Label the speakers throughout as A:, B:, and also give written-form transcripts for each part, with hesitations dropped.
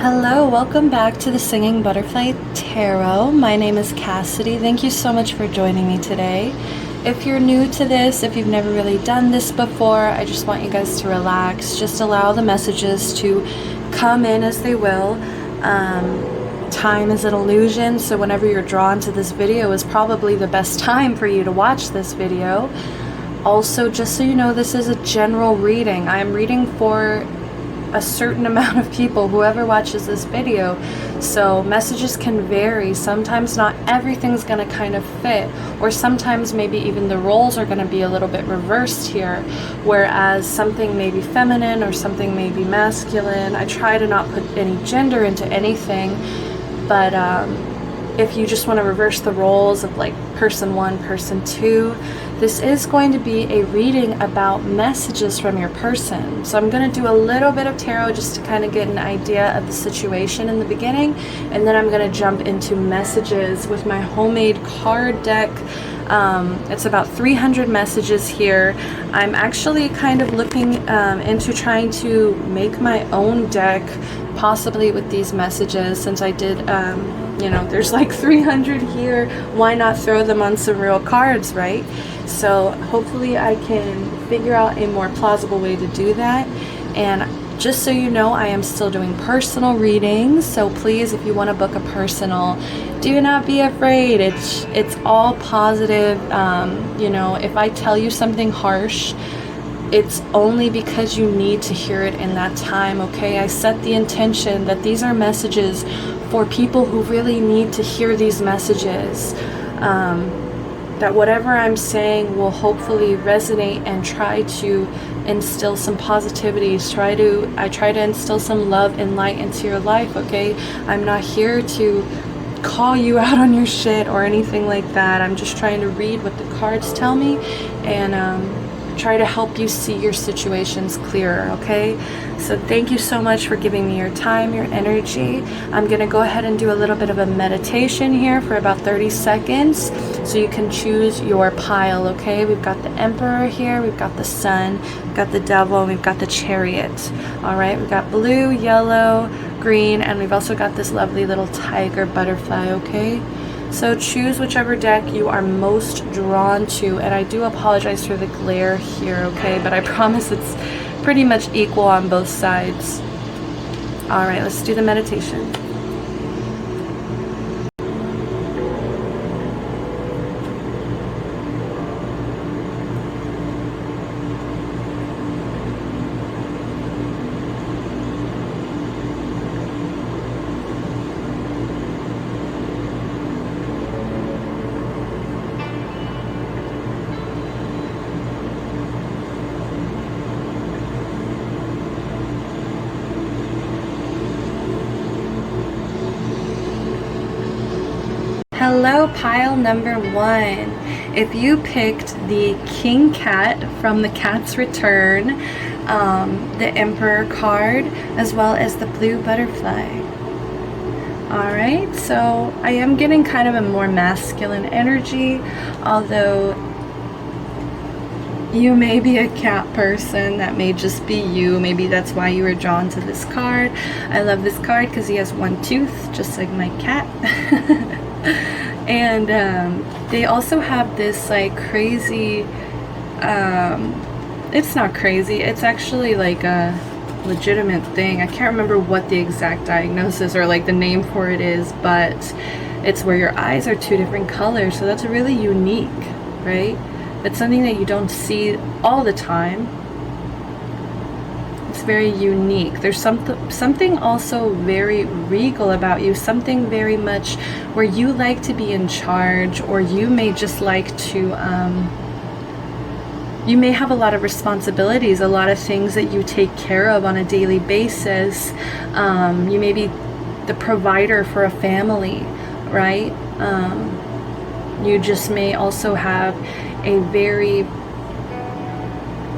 A: Hello, welcome back to the Singing Butterfly Tarot. My name is Cassidy. Thank you so much for joining me today. If you're new to this, if you've never really done this before, I just want you guys to relax. Just allow the messages to come in as they will. Time is an illusion, so whenever you're drawn to this video is probably the best time for you to watch this video. Also, just so you know, this is a general reading. I am reading for a certain amount of people, whoever watches this video, so messages can vary. Sometimes not everything's gonna kind of fit, or sometimes maybe even the roles are gonna be a little bit reversed here, whereas something may be feminine or something may be masculine. I try to not put any gender into anything, but if you just want to reverse the roles of like person one, person two, this is going to be a reading about messages from your person. So I'm going to do a little bit of tarot just to kind of get an idea of the situation in the beginning, and then I'm going to jump into messages with my homemade card deck. It's about 300 messages here. I'm actually kind of looking into trying to make my own deck, possibly with these messages, since I did you know, there's like 300 here, why not throw them on some real cards, right? So hopefully I can figure out a more plausible way to do that. And just so you know, I am still doing personal readings, so please, if you want to book a personal, do not be afraid. It's all positive. You know, if I tell you something harsh, it's only because you need to hear it in that time, okay? I set the intention that these are messages for people who really need to hear these messages. That whatever I'm saying will hopefully resonate and try to instill some positivity. I try to instill some love and light into your life, okay? I'm not here to call you out on your shit or anything like that. I'm just trying to read what the cards tell me and try to help you see your situations clearer, okay? So thank you so much for giving me your time, your energy. I'm gonna go ahead and do a little bit of a meditation here for about 30 seconds so you can choose your pile, okay? We've got the Emperor here, we've got the Sun, we've got the Devil, and we've got the Chariot. All right, we've got blue, yellow, green, and we've also got this lovely little tiger butterfly, okay? So choose whichever deck you are most drawn to, and I do apologize for the glare here, okay? But I promise it's pretty much equal on both sides. All right, let's do the meditation. Hello, pile number one. If you picked the King Cat from the Cat's Return, the Emperor card, as well as the blue butterfly. Alright, so I am getting kind of a more masculine energy, although you may be a cat person. That may just be you. Maybe that's why you were drawn to this card. I love this card because he has one tooth, just like my cat. And they also have this like crazy, it's not crazy, it's actually like a legitimate thing. I can't remember what the exact diagnosis or like the name for it is, but it's where your eyes are two different colors, so that's really unique, right? It's something that you don't see all the time. It's very unique. There's something also very regal about you, something very much where you like to be in charge, or you may just like to, you may have a lot of responsibilities, a lot of things that you take care of on a daily basis. You may be the provider for a family, right? You just may also have a very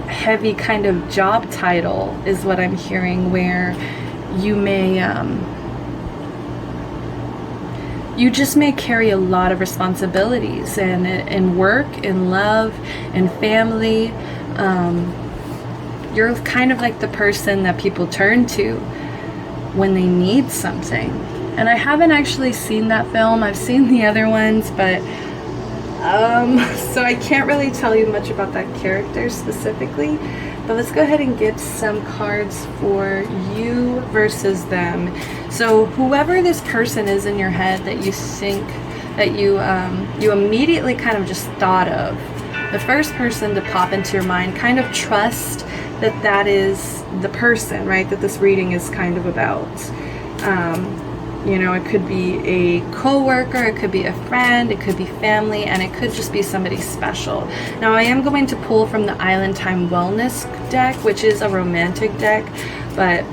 A: heavy kind of job title, is what I'm hearing, where you may you just may carry a lot of responsibilities in work, in love, in family. You're kind of like the person that people turn to when they need something. And I haven't actually seen that film. I've seen the other ones, but so I can't really tell you much about that character specifically. But let's go ahead and get some cards for you versus them. So whoever this person is in your head that you think that you immediately kind of just thought of, the first person to pop into your mind, kind of trust that that is the person, right, that this reading is kind of about. You know, it could be a coworker, it could be a friend, it could be family, and it could just be somebody special. Now, I am going to pull from the Island Time Wellness deck, which is a romantic deck, but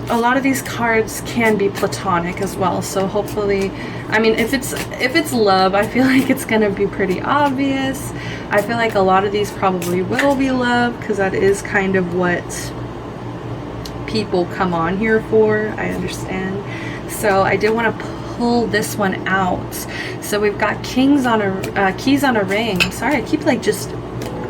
A: a lot of these cards can be platonic as well. So hopefully, I mean, if it's love, I feel like it's gonna be pretty obvious. I feel like a lot of these probably will be love, because that is kind of what people come on here for. I understand. So I did want to pull this one out. So we've got keys on a ring. Sorry, I keep like just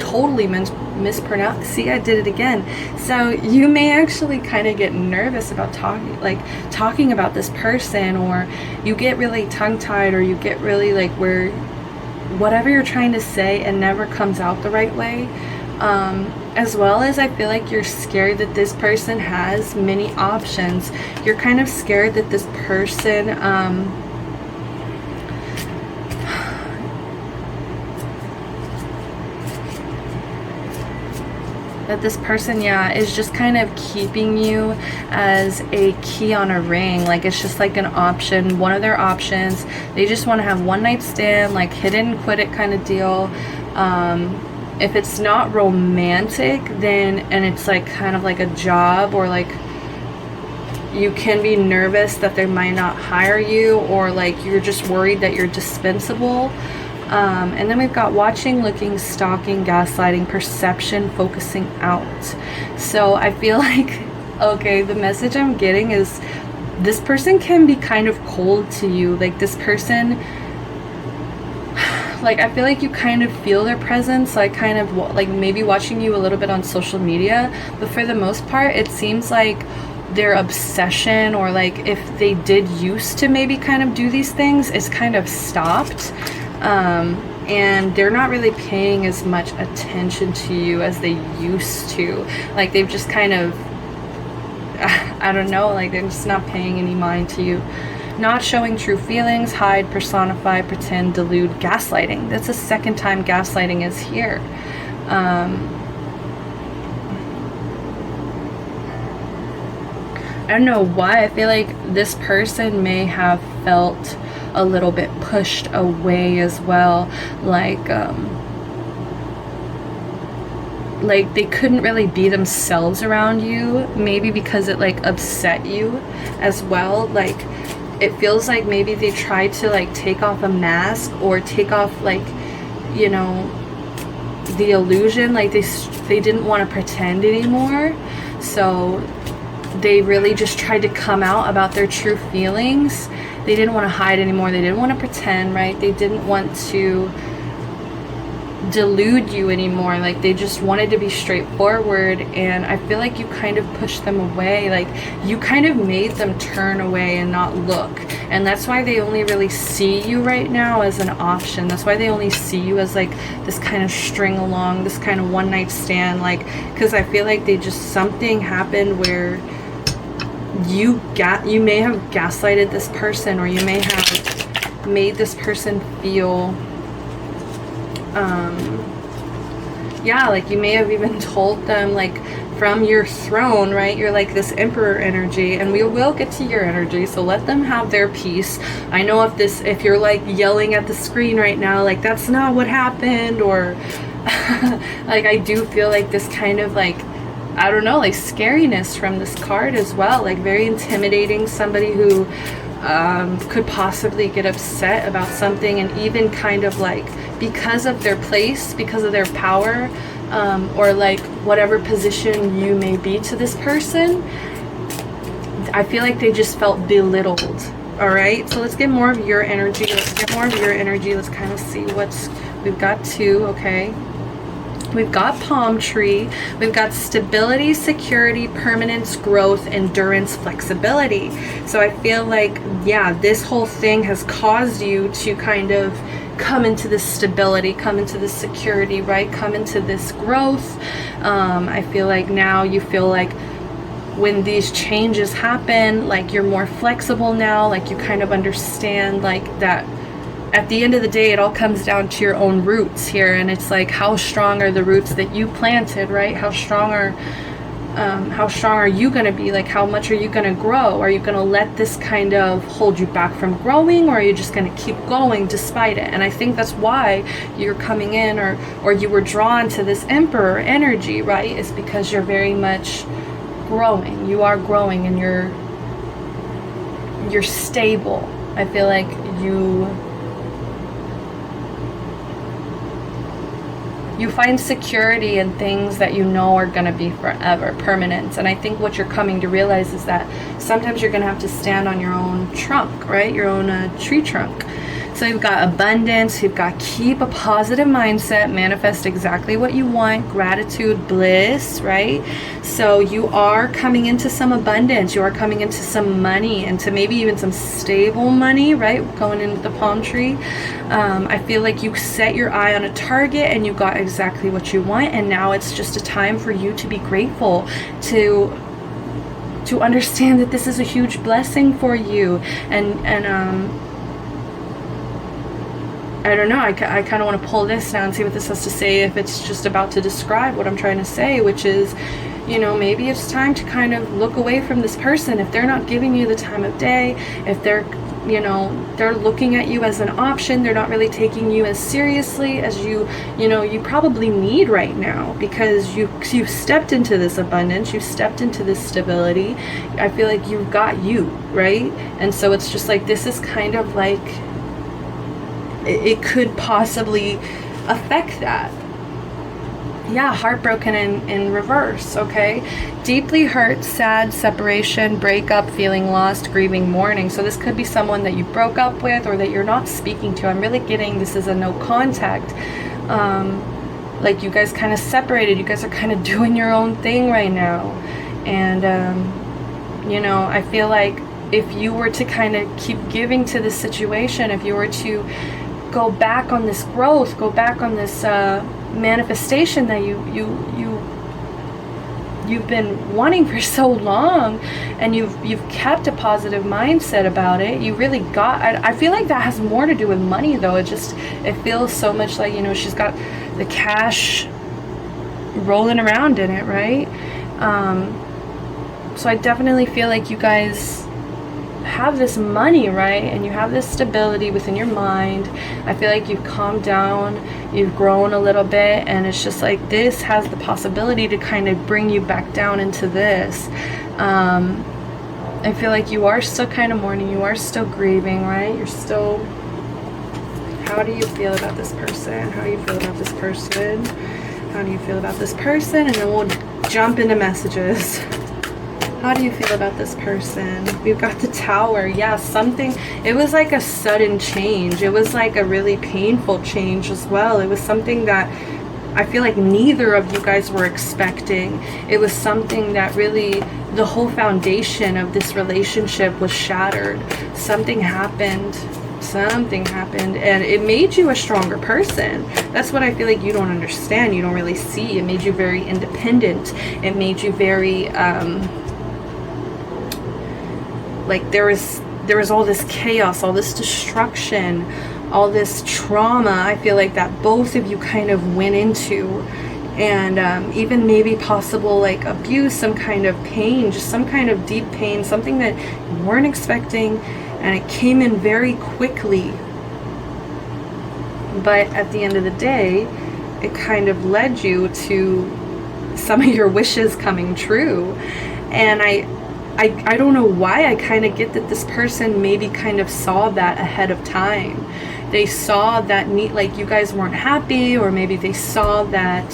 A: totally mispronounce. See, I did it again. So you may actually kind of get nervous about talking about this person, or you get really tongue-tied, or you get really like where whatever you're trying to say and never comes out the right way. As well as I feel like you're scared that this person has many options. You're kind of scared that this person yeah, is just kind of keeping you as a key on a ring. Like, it's just like an option, one of their options. They just want to have one night stand, like hit it and quit it kind of deal. If it's not romantic, then, and it's like kind of like a job, or like you can be nervous that they might not hire you, or like you're just worried that you're dispensable. And then we've got watching, looking, stalking, gaslighting, perception, focusing out. So I feel like, okay, the message I'm getting is this person can be kind of cold to you. Like, this person, like, I feel like you kind of feel their presence, like kind of like maybe watching you a little bit on social media, but for the most part it seems like their obsession, or like if they did used to maybe kind of do these things, is kind of stopped. And they're not really paying as much attention to you as they used to. Like, they've just kind of, I don't know, like they're just not paying any mind to you. Not showing true feelings, hide, personify, pretend, delude, gaslighting. That's the second time gaslighting is here. I don't know why. I feel like this person may have felt a little bit pushed away as well. Like they couldn't really be themselves around you, maybe because it like upset you as well. Like, it feels like maybe they tried to like take off a mask, or take off, like, you know, the illusion. Like they didn't want to pretend anymore, so they really just tried to come out about their true feelings. They didn't want to hide anymore. They didn't want to pretend, right? They didn't want to delude you anymore. Like, they just wanted to be straightforward. And I feel like you kind of pushed them away. Like, you kind of made them turn away and not look. And that's why they only really see you right now as an option. That's why they only see you as like this kind of string along, this kind of one night stand. Like, because I feel like they just, something happened where you may have gaslighted this person, or you may have made this person feel yeah, like you may have even told them, like, from your throne, right? You're like this emperor energy, and we will get to your energy, so let them have their piece. I know if you're like yelling at the screen right now, like, that's not what happened, or like, I do feel like this kind of like, I don't know, like scariness from this card as well, like very intimidating, somebody who could possibly get upset about something, and even kind of like, because of their place, because of their power, or like whatever position you may be to this person, I feel like they just felt belittled. All right, so let's get more of your energy. Let's kind of see we've got two. Okay, We've got palm tree, we've got stability, security, permanence, growth, endurance, flexibility. So I feel like, yeah, this whole thing has caused you to kind of come into this stability, come into this security, right? Come into this growth. I feel like now you feel like when these changes happen, like you're more flexible now, like you kind of understand like that at the end of the day, it all comes down to your own roots here. And it's like, how strong are the roots that you planted, right? How strong are you going to be? Like, how much are you going to grow? Are you going to let this kind of hold you back from growing, or are you just going to keep going despite it? And I think that's why you're coming in, or you were drawn to this Emperor energy, right? Is because you're very much growing. You are growing, and you're stable. I feel like you find security in things that you know are going to be forever, permanent. And I think what you're coming to realize is that sometimes you're going to have to stand on your own trunk, right? Your own tree trunk. So you've got abundance, you've got keep a positive mindset, manifest exactly what you want, gratitude, bliss, right? So you are coming into some abundance, you are coming into some money, into maybe even some stable money, right? Going into the palm tree. I feel like you set your eye on a target and you got exactly what you want, and now it's just a time for you to be grateful, to understand that this is a huge blessing for you. And I don't know, I kind of want to pull this now and see what this has to say, if it's just about to describe what I'm trying to say, which is, you know, maybe it's time to kind of look away from this person. If they're not giving you the time of day, if they're, you know, they're looking at you as an option, they're not really taking you as seriously as you probably need right now, because you stepped into this abundance, you stepped into this stability. I feel like you've got you, right? And so it's just like, this is kind of like, it could possibly affect that. Yeah, heartbroken in reverse, okay? Deeply hurt, sad, separation, breakup, feeling lost, grieving, mourning. So this could be someone that you broke up with or that you're not speaking to. I'm really getting this is a no contact. Like you guys kind of separated. You guys are kind of doing your own thing right now. And, you know, I feel like if you were to kind of keep giving to this situation, if you were to go back on this growth, go back on this manifestation that you've been wanting for so long, and you've kept a positive mindset about it, you really got, I feel like that has more to do with money though. It feels so much like, you know, she's got the cash rolling around in it, right? So I definitely feel like you guys have this money, right? And you have this stability within your mind. I feel like you've calmed down, you've grown a little bit, and it's just like this has the possibility to kind of bring you back down into this. I feel like you are still kind of mourning, you are still grieving, right? You're still, how do you feel about this person? How do you feel about this person? How do you feel about this person? And then we'll jump into messages. How do you feel about this person? We've got the Tower. Yeah, something, it was like a sudden change. It was like a really painful change as well. It was something that I feel like neither of you guys were expecting. It was something that really, the whole foundation of this relationship was shattered. Something happened, and it made you a stronger person. That's what I feel like you don't understand, you don't really see. It made you very independent. It made you very, like there was all this chaos, all this destruction, all this trauma, I feel like that both of you kind of went into, and even maybe possible like abuse, some kind of pain, just some kind of deep pain, something that you weren't expecting, and it came in very quickly. But at the end of the day, it kind of led you to some of your wishes coming true. And I don't know why, I kind of get that this person maybe kind of saw that ahead of time. They saw that like you guys weren't happy, or maybe they saw that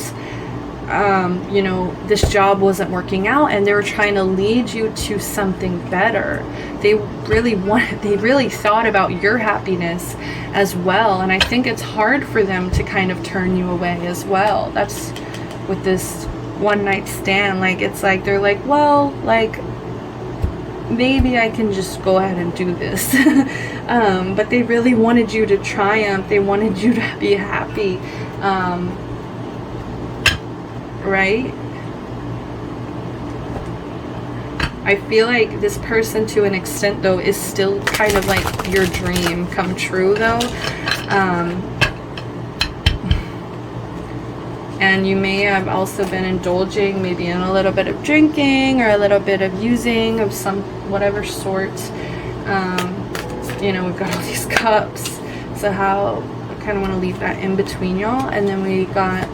A: you know, this job wasn't working out, and they were trying to lead you to something better. They really thought about your happiness as well, and I think it's hard for them to kind of turn you away as well. That's with this one night stand. Like, it's like they're like, well, like, maybe I can just go ahead and do this. But they really wanted you to triumph. They wanted you to be happy. Right? I feel like this person, to an extent, though, is still kind of like your dream come true, though. And you may have also been indulging maybe in a little bit of drinking or a little bit of using of some whatever sort. You know, we've got all these cups. So how I kind of want to leave that in between y'all. And then we got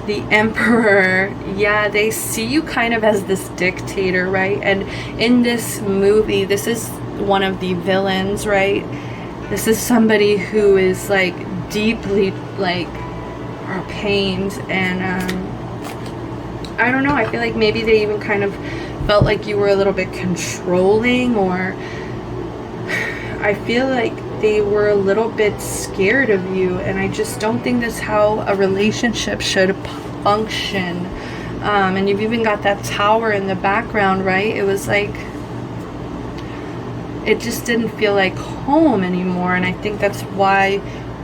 A: the Emperor. Yeah, they see you kind of as this dictator, right? And in this movie, this is one of the villains, right? This is somebody who is like deeply like pained, and I don't know, I feel like maybe they even kind of felt like you were a little bit controlling, or I feel like they were a little bit scared of you, and I just don't think that's how a relationship should function. And you've even got that tower in the background, right? It was like, it just didn't feel like home anymore, and I think that's why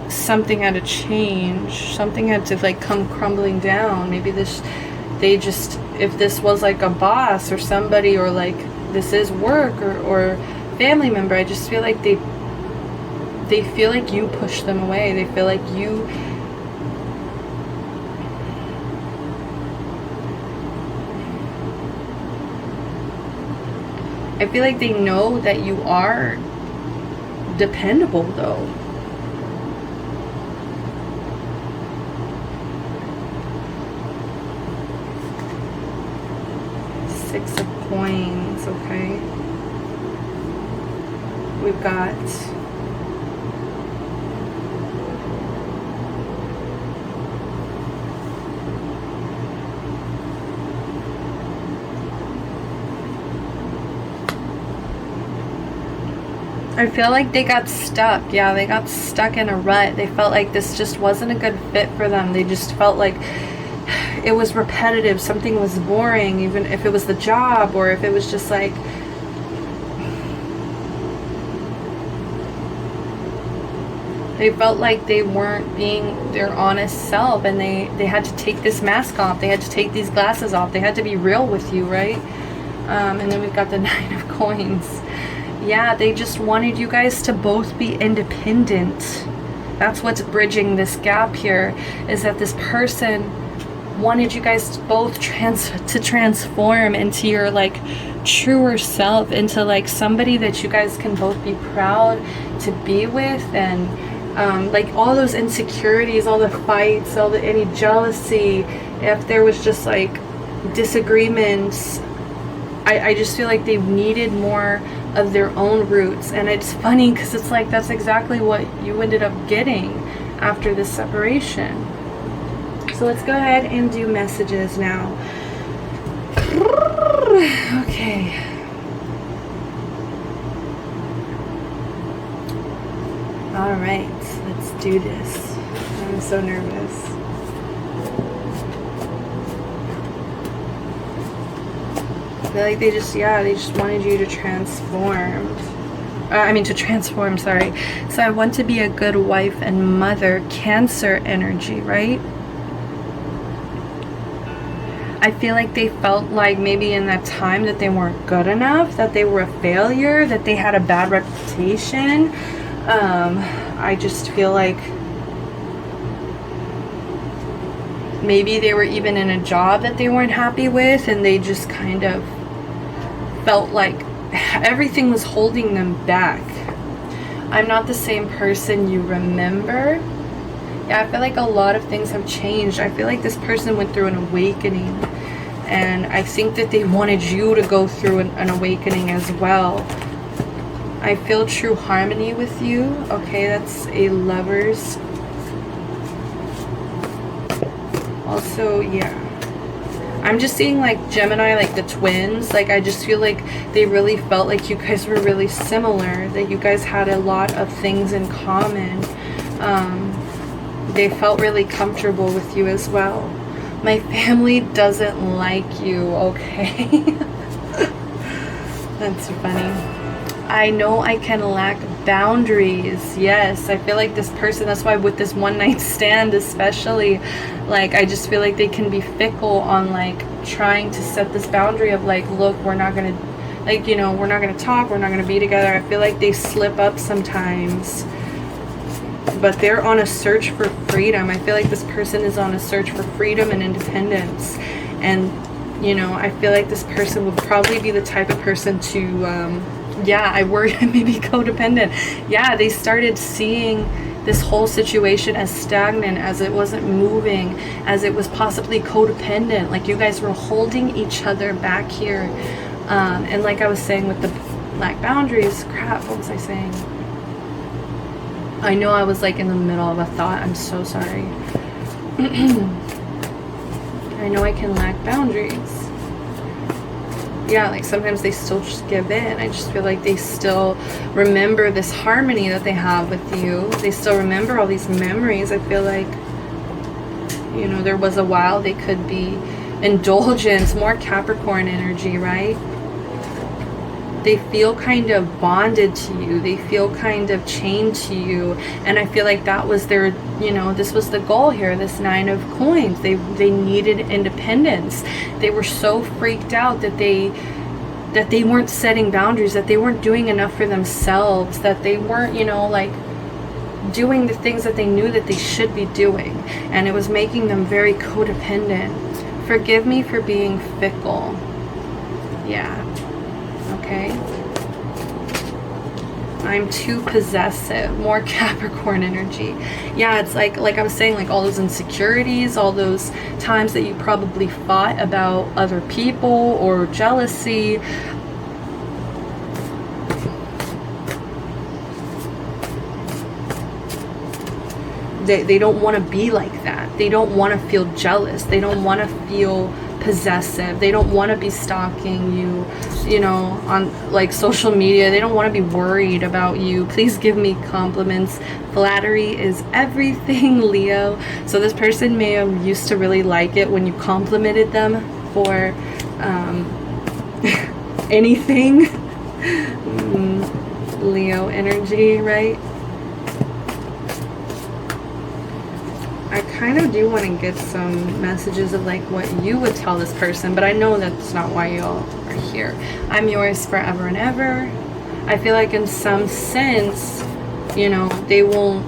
A: something had to change. Something had to like come crumbling down. Maybe they just, if this was like a boss or somebody, or like this is work or family member, I just feel like they feel like you push them away. They feel like you, I feel like they know that you are dependable, though. Six of Coins, okay. We've got I feel like they got stuck. Yeah, they got stuck in a rut. They felt like this just wasn't a good fit for them. They just felt like it was repetitive. Something was boring, even if it was the job, or if it was just like, they felt like they weren't being their honest self, and they had to take this mask off. They had to take these glasses off. They had to be real with you, right? And then we've got the Nine of Coins. Yeah, they just wanted you guys to both be independent. That's what's bridging this gap here, is that this person wanted you guys to both transform into your like truer self, into like somebody that you guys can both be proud to be with, and like all those insecurities, all the fights, any jealousy, if there was just like disagreements, I just feel like they needed more of their own roots. And it's funny because it's like that's exactly what you ended up getting after this separation. So let's go ahead and do messages now. Okay. All right, let's do this. I'm so nervous. I feel like they just wanted you to transform. To transform, sorry. So I want to be a good wife and mother, Cancer energy, right? I feel like they felt like maybe in that time that they weren't good enough, that they were a failure, that they had a bad reputation. I just feel like maybe they were even in a job that they weren't happy with, and they just kind of felt like everything was holding them back. I'm not the same person you remember. Yeah, I feel like a lot of things have changed. I feel like this person went through an awakening, and I think that they wanted you to go through an awakening as well. I feel true harmony with you. Okay, that's a Lovers. Also, yeah, I'm just seeing like Gemini, like the twins. Like I just feel like they really felt like you guys were really similar, that you guys had a lot of things in common. They felt really comfortable with you as well. My family doesn't like you. Okay. That's funny. I know I can lack boundaries. Yes, I feel like this person, that's why with this one night stand especially, like I just feel like they can be fickle on like trying to set this boundary of like, look, we're not gonna, like, you know, we're not gonna talk, we're not gonna be together. I feel like they slip up sometimes, but they're on a search for freedom. I feel like this person is on a search for freedom and independence. And you know, I feel like this person would probably be the type of person to yeah, I worry I may be codependent. Yeah, they started seeing this whole situation as stagnant, as it wasn't moving, as it was possibly codependent. Like you guys were holding each other back here. And like I was saying with the lack boundaries, crap, what was I saying? I know I was like in the middle of a thought. I'm so sorry. I know I can lack boundaries. Yeah, like sometimes they still just give in. I just feel like they still remember this harmony that they have with you. They still remember all these memories. I feel like, you know, there was a while they could be indulgent, more Capricorn energy, right? They feel kind of bonded to you. They feel kind of chained to you. And I feel like that was their, you know, this was the goal here, this 9 of coins. They needed independence. They were so freaked out that they weren't setting boundaries, that they weren't doing enough for themselves, that they weren't, you know, like doing the things that they knew that they should be doing. And it was making them very codependent. Forgive me for being fickle. Yeah. Okay. I'm too possessive. More Capricorn energy. Yeah, it's like I was saying, like all those insecurities, all those times that you probably fought about other people or jealousy. They don't want to be like that. They don't want to feel jealous. They don't want to feel possessive. They don't want to be stalking you, you know, on like social media. They don't want to be worried about you. Please give me compliments. Flattery is everything, Leo. So this person may have used to really like it when you complimented them for anything. Leo energy, right? I kind of do want to get some messages of like what you would tell this person, but I know that's not why y'all are here. I'm yours forever and ever. I feel like in some sense, you know, they will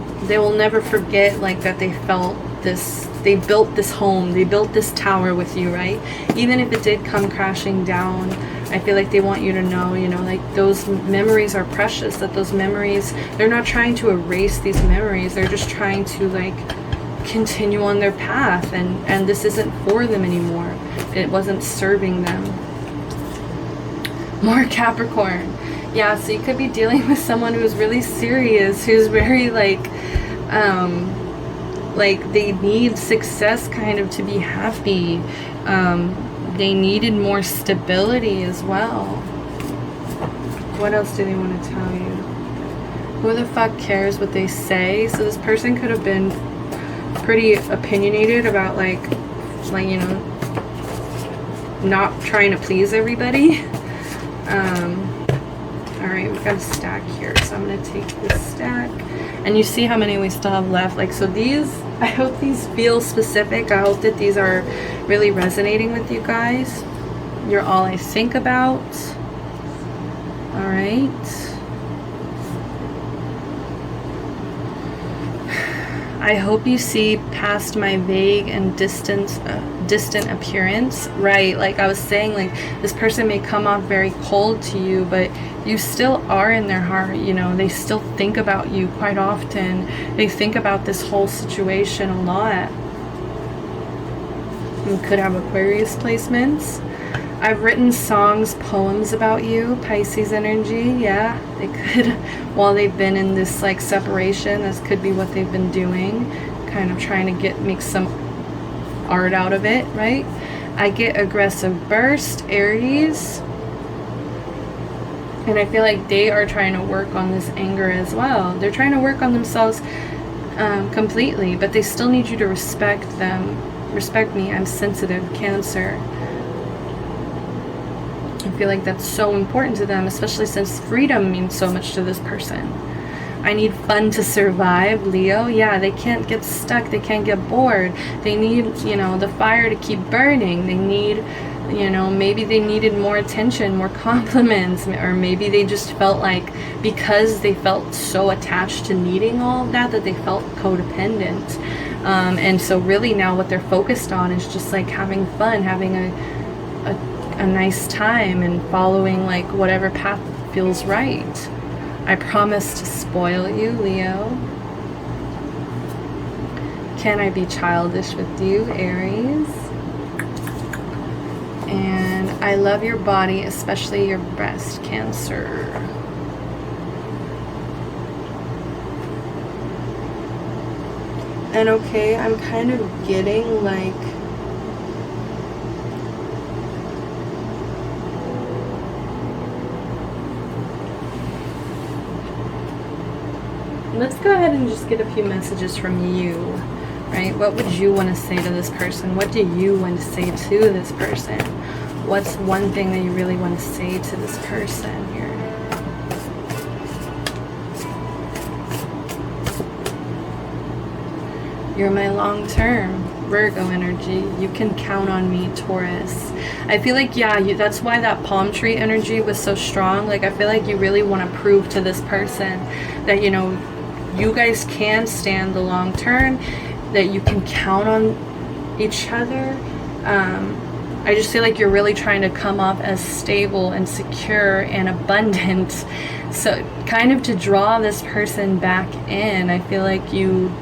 A: never forget like that they felt this, they built this home, they built this tower with you, right? Even if it did come crashing down, I feel like they want you to know, you know, like those memories are precious, that those memories, they're not trying to erase these memories, they're just trying to like continue on their path, and this isn't for them anymore. It wasn't serving them. More Capricorn. Yeah, so you could be dealing with someone who's really serious, who's very like they need success kind of to be happy. They needed more stability as well. What else do they want to tell you? Who the fuck cares what they say? So this person could have been pretty opinionated about like you know, not trying to please everybody. All right, we've got a stack here, so I'm gonna take this stack, and you see how many we still have left. Like, so these, I hope these feel specific. I hope that these are really resonating with you guys. You're all I think about. All right. I hope you see past my vague and distant appearance, right? Like I was saying, like this person may come off very cold to you, but you still are in their heart, you know. They still think about you quite often. They think about this whole situation a lot. You could have Aquarius placements. I've written songs, poems about you, Pisces energy. Yeah, they could, while they've been in this like separation, this could be what they've been doing, kind of trying to make some art out of it, right? I get aggressive burst, Aries. And I feel like they are trying to work on this anger as well. They're trying to work on themselves completely, but they still need you to respect them. respect me, I'm sensitive, Cancer. I feel like that's so important to them, especially since freedom means so much to this person. I need fun to survive, Leo. Yeah, they can't get stuck. They can't get bored. They need, you know, the fire to keep burning. They need, you know, maybe they needed more attention, more compliments, or maybe they just felt like because they felt so attached to needing all of that, that they felt codependent. And so really now what they're focused on is just like having fun, having a nice time, and following like whatever path feels right. I promise to spoil you, Leo. Can I be childish with you, Aries? And I love your body, especially your breast, Cancer. And okay, I'm kind of getting like let's go ahead and just get a few messages from you, right? What would you want to say to this person? What do you want to say to this person? What's one thing that you really want to say to this person here? You're my long-term Virgo energy. You can count on me, Taurus. I feel like, yeah, that's why that palm tree energy was so strong. Like, I feel like you really want to prove to this person that, you know, you guys can stand the long term, that you can count on each other. I just feel like you're really trying to come off as stable and secure and abundant. So kind of to draw this person back in. I feel like you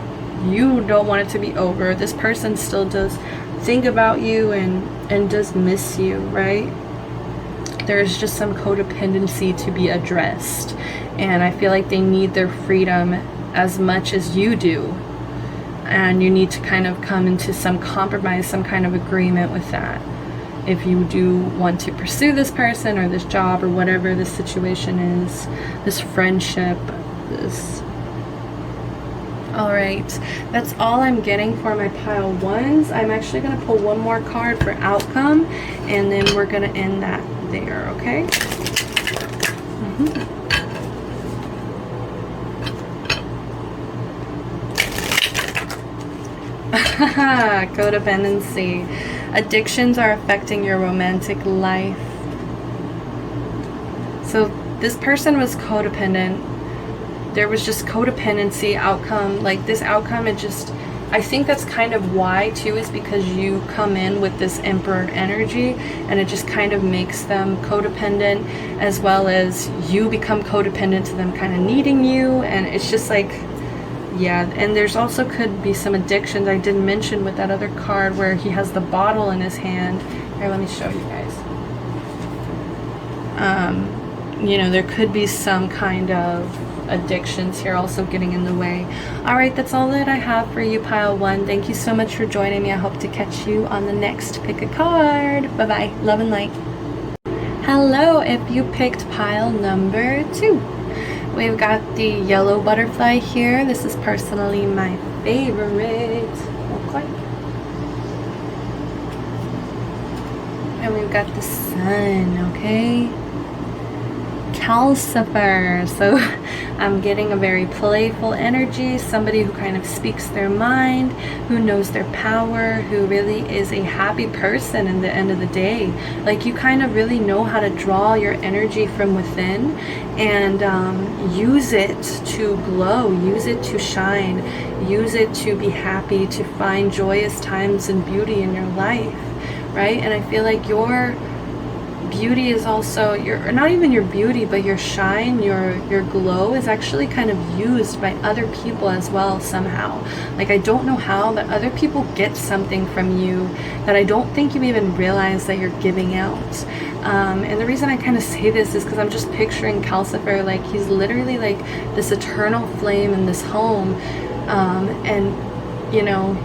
A: don't want it to be over. This person still does think about you and does miss you, right? There's just some codependency to be addressed. And I feel like they need their freedom as much as you do. And you need to kind of come into some compromise, some kind of agreement with that. If you do want to pursue this person or this job or whatever the situation is, this friendship, this... Alright, that's all I'm getting for my pile ones. I'm actually going to pull one more card for outcome, and then we're going to end that there, okay? Codependency. Addictions are affecting your romantic life. So this person was codependent. There was just codependency outcome. Like this outcome, it just, I think that's kind of why too, is because you come in with this Emperor energy, and it just kind of makes them codependent, as well as you become codependent to them kind of needing you. And it's just like, yeah. And there's also could be some addictions I didn't mention with that other card where he has the bottle in his hand. Here, let me show you guys. You know, there could be some kind of addictions here also getting in the way. All right, that's all that I have for you, pile one. Thank you so much for joining me. I hope to catch you on the next pick a card. Bye bye. Love and light. Hello, if you picked pile number 2, we've got the yellow butterfly here. This is personally my favorite. Okay. And we've got the sun, okay? Calcifer. So I'm getting a very playful energy, somebody who kind of speaks their mind, who knows their power, who really is a happy person in the end of the day. Like you kind of really know how to draw your energy from within and use it to glow, use it to shine, use it to be happy, to find joyous times and beauty in your life, right? And I feel like your beauty is also your, not even your beauty, but your shine, your glow is actually kind of used by other people as well somehow. Like I don't know how, but other people get something from you that I don't think you even realize that you're giving out. And the reason I kind of say this is because I'm just picturing Calcifer, like he's literally like this eternal flame in this home, and you know,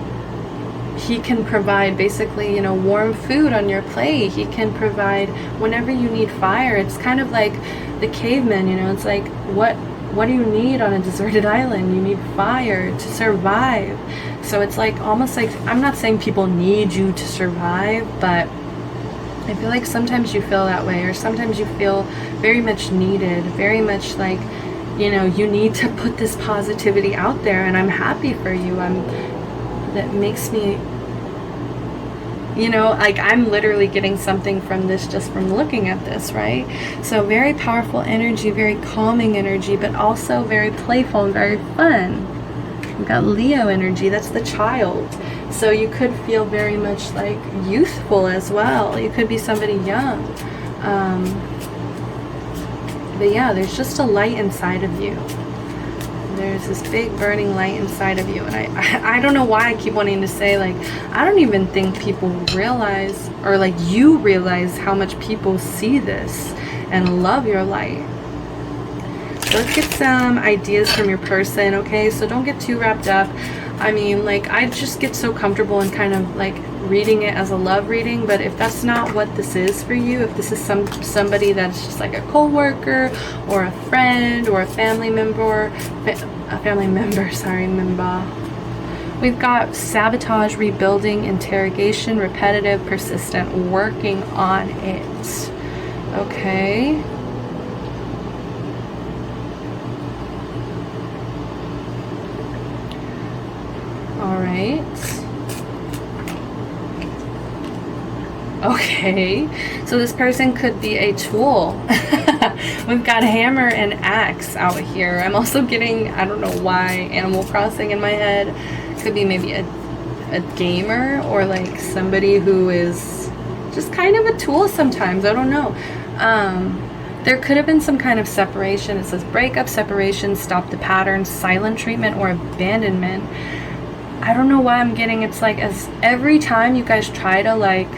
A: he can provide basically, you know, warm food on your plate. He can provide whenever you need fire. It's kind of like the cavemen, you know, it's like what what do you need on a deserted island? You need fire to survive. So it's like almost like, I'm not saying people need you to survive, but I feel like sometimes you feel that way, or sometimes you feel very much needed, very much like, you know, you need to put this positivity out there, and I'm happy for you. That makes me, you know, like I'm literally getting something from this just from looking at this, right? So very powerful energy, very calming energy, but also very playful and very fun. We've got Leo energy, that's the child. So you could feel very much like youthful as well. You could be somebody young. But yeah, there's just a light inside of you. There's this big burning light inside of you. And I don't know why I keep wanting to say, like, I don't even think people realize, or like you realize how much people see this and love your light. So let's get some ideas from your person, okay? So don't get too wrapped up. I mean, like, I just get so comfortable in kind of like reading it as a love reading, but if that's not what this is for you, if this is somebody that's just like a co-worker or a friend or a family member, we've got sabotage, rebuilding, interrogation, repetitive, persistent, working on it. Okay. All right. Okay, so this person could be a tool. We've got hammer and axe out here. I'm also getting, I don't know why, Animal Crossing in my head. Could be maybe a gamer, or like somebody who is just kind of a tool sometimes. I don't know. There could have been some kind of separation. It says breakup, separation, stop the pattern, silent treatment, or abandonment. I don't know why I'm getting, it's like as every time you guys try to like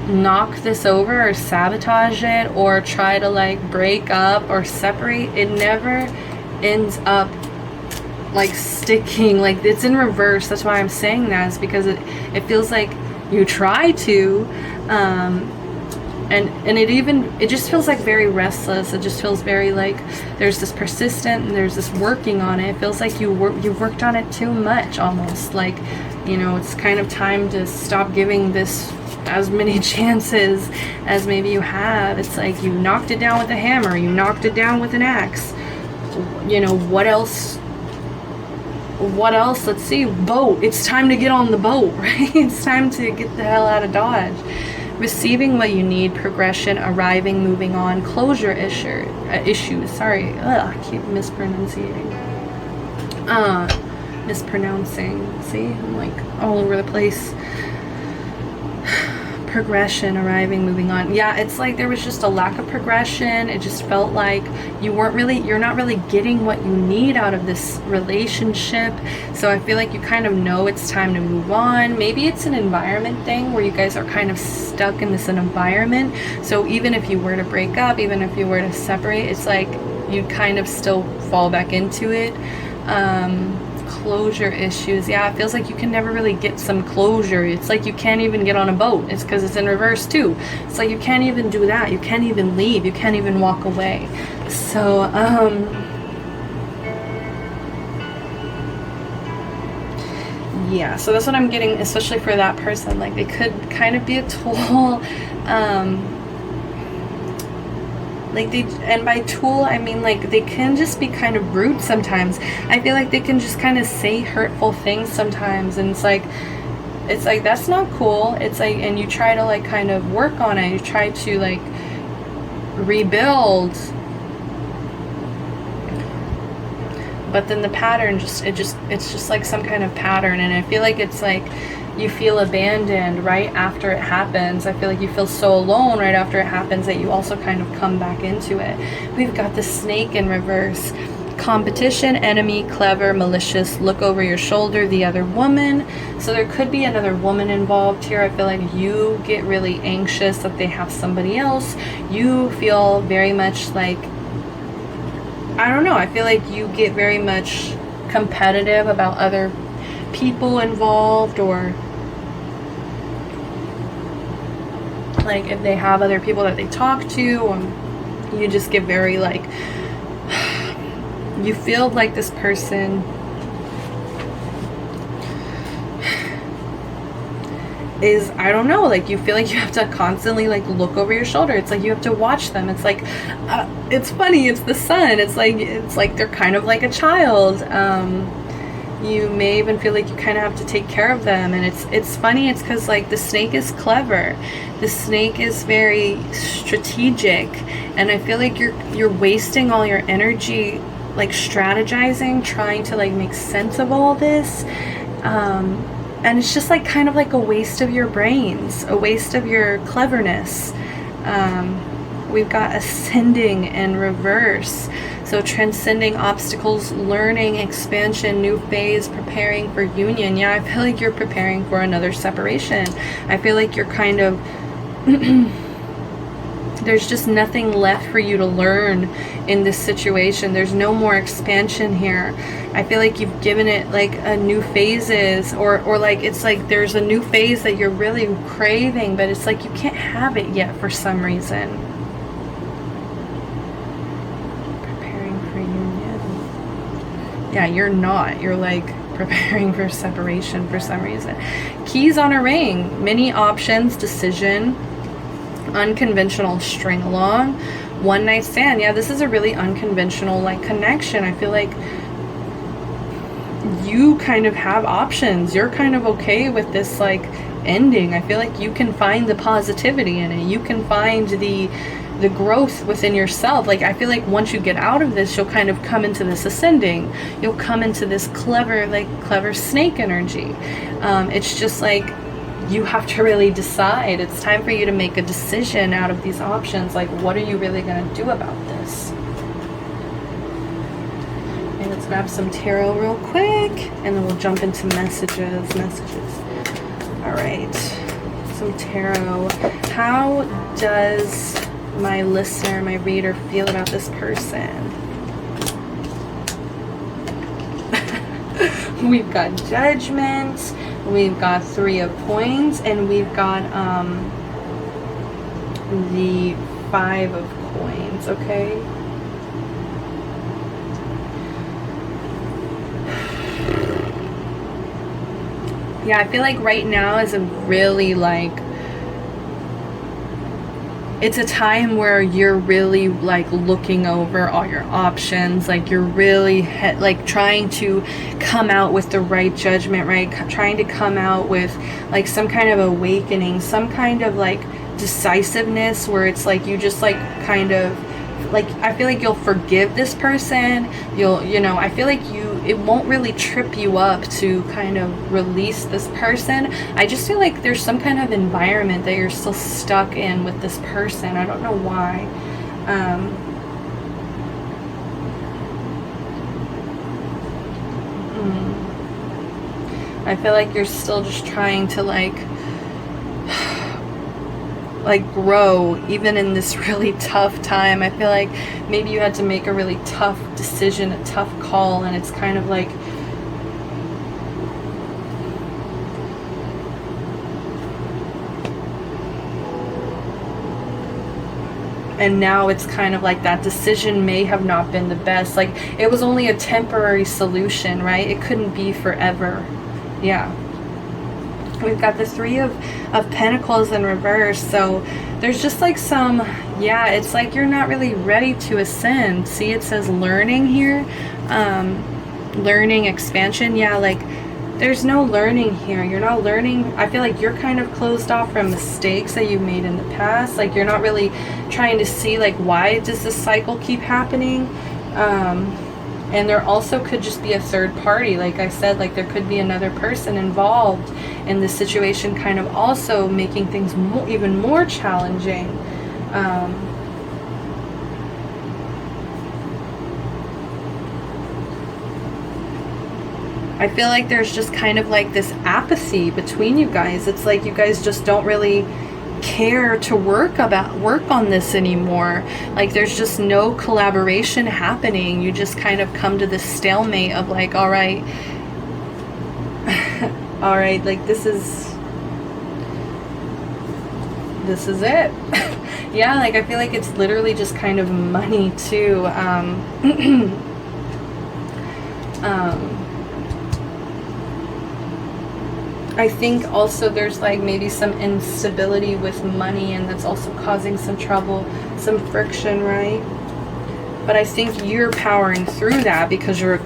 A: knock this over or sabotage it or try to like break up or separate, it never ends up like sticking. Like it's in reverse. That's why I'm saying that, is because it feels like you try to and it just feels like very restless. It just feels very like there's this persistent and there's this working on it. It feels like you've worked on it too much, almost like, you know, it's kind of time to stop giving this as many chances as maybe you have. It's like you knocked it down with a hammer, you knocked it down with an axe. You know, what else? Let's see. Boat. It's time to get on the boat, right? It's time to get the hell out of Dodge. Receiving what you need, progression, arriving, moving on, closure issues. Sorry, I keep mispronouncing. See, I'm like all over the place. Progression, arriving, moving on. Yeah, it's like there was just a lack of progression. It just felt like you're not really getting what you need out of this relationship. So I feel like you kind of know it's time to move on. Maybe it's an environment thing where you guys are kind of stuck in this environment. So even if you were to break up, even if you were to separate, it's like you'd kind of still fall back into it. Closure issues. Yeah, it feels like you can never really get some closure. It's like you can't even get on a boat. It's because it's in reverse too. It's like you can't even do that. You can't even leave. You can't even walk away. So yeah, so that's what I'm getting, especially for that person. Like they could kind of be a tool. Like and by tool I mean like they can just be kind of rude sometimes. I feel like they can just kind of say hurtful things sometimes, and it's like that's not cool. It's like, and you try to like kind of work on it, you try to like rebuild, but then the pattern it's just like some kind of pattern, and I feel like it's like you feel abandoned right after it happens. I feel like you feel so alone right after it happens that you also kind of come back into it. We've got the snake in reverse. Competition, enemy, clever, malicious, look over your shoulder, the other woman. So there could be another woman involved here. I feel like you get really anxious that they have somebody else. You feel very much like, I don't know, I feel like you get very much competitive about other people involved, or like if they have other people that they talk to, you just get very like, you feel like this person is, I don't know, like you feel like you have to constantly like look over your shoulder. It's like you have to watch them. It's like it's funny, it's the sun. It's like they're kind of like a child. You may even feel like you kind of have to take care of them. And it's funny, it's because like the snake is clever, the snake is very strategic, and I feel like you're wasting all your energy like strategizing, trying to like make sense of all this. And it's just like kind of like a waste of your brains, a waste of your cleverness. We've got ascending in reverse. So transcending obstacles, learning, expansion, new phase, preparing for union. Yeah, I feel like you're preparing for another separation. I feel like you're kind of, there's just nothing left for you to learn in this situation. There's no more expansion here. I feel like you've given it like a new phases, or like it's like there's a new phase that you're really craving, but it's like you can't have it yet for some reason. Preparing for union. Yeah, you're not. You're like preparing for separation for some reason. Keys on a ring. Many options, decision, unconventional string along, one night stand. Yeah, this is a really unconventional like connection. I feel like you kind of have options. You're kind of okay with this like ending. I feel like you can find the positivity in it. You can find the growth within yourself. Like I feel like once you get out of this, you'll kind of come into this ascending. You'll come into this clever snake energy. It's just like you have to really decide. It's time for you to make a decision out of these options. Like, what are you really going to do about this? And let's grab some tarot real quick, and then we'll jump into messages. All right. Some tarot. How does my listener, my reader, feel about this person? We've got Judgment. We've got Three of Coins, and we've got the Five of Coins, okay? Yeah, I feel like right now is a really like, it's a time where you're really like looking over all your options. Like you're really like trying to come out with the right judgment, right? Trying to come out with like some kind of awakening, some kind of like decisiveness, where it's like you just like kind of like, I feel like you'll forgive this person. You know, I feel like it won't really trip you up to kind of release this person. I just feel like there's some kind of environment that you're still stuck in with this person. I don't know why. I feel like you're still just trying to like grow even in this really tough time. I feel like maybe you had to make a really tough decision, a tough call, and it's kind of like and now it's kind of like that decision may have not been the best. Like it was only a temporary solution, right? It couldn't be forever. Yeah. We've got the Three of Pentacles in reverse. So there's just like some, yeah, it's like you're not really ready to ascend. See, it says learning here. Learning, expansion. Yeah, like there's no learning here. You're not learning. I feel like you're kind of closed off from mistakes that you've made in the past. Like you're not really trying to see like, why does this cycle keep happening? And there also could just be a third party. Like I said, like there could be another person involved in this situation, kind of also making things even more challenging. I feel like there's just kind of like this apathy between you guys. It's like you guys just don't really care to work on this anymore. Like there's just no collaboration happening. You just kind of come to this stalemate of like, all right, all right, like this this is it. Yeah, like I feel like it's literally just kind of money too. I think also there's like maybe some instability with money, and that's also causing some trouble, some friction, right? But I think you're powering through that because you're a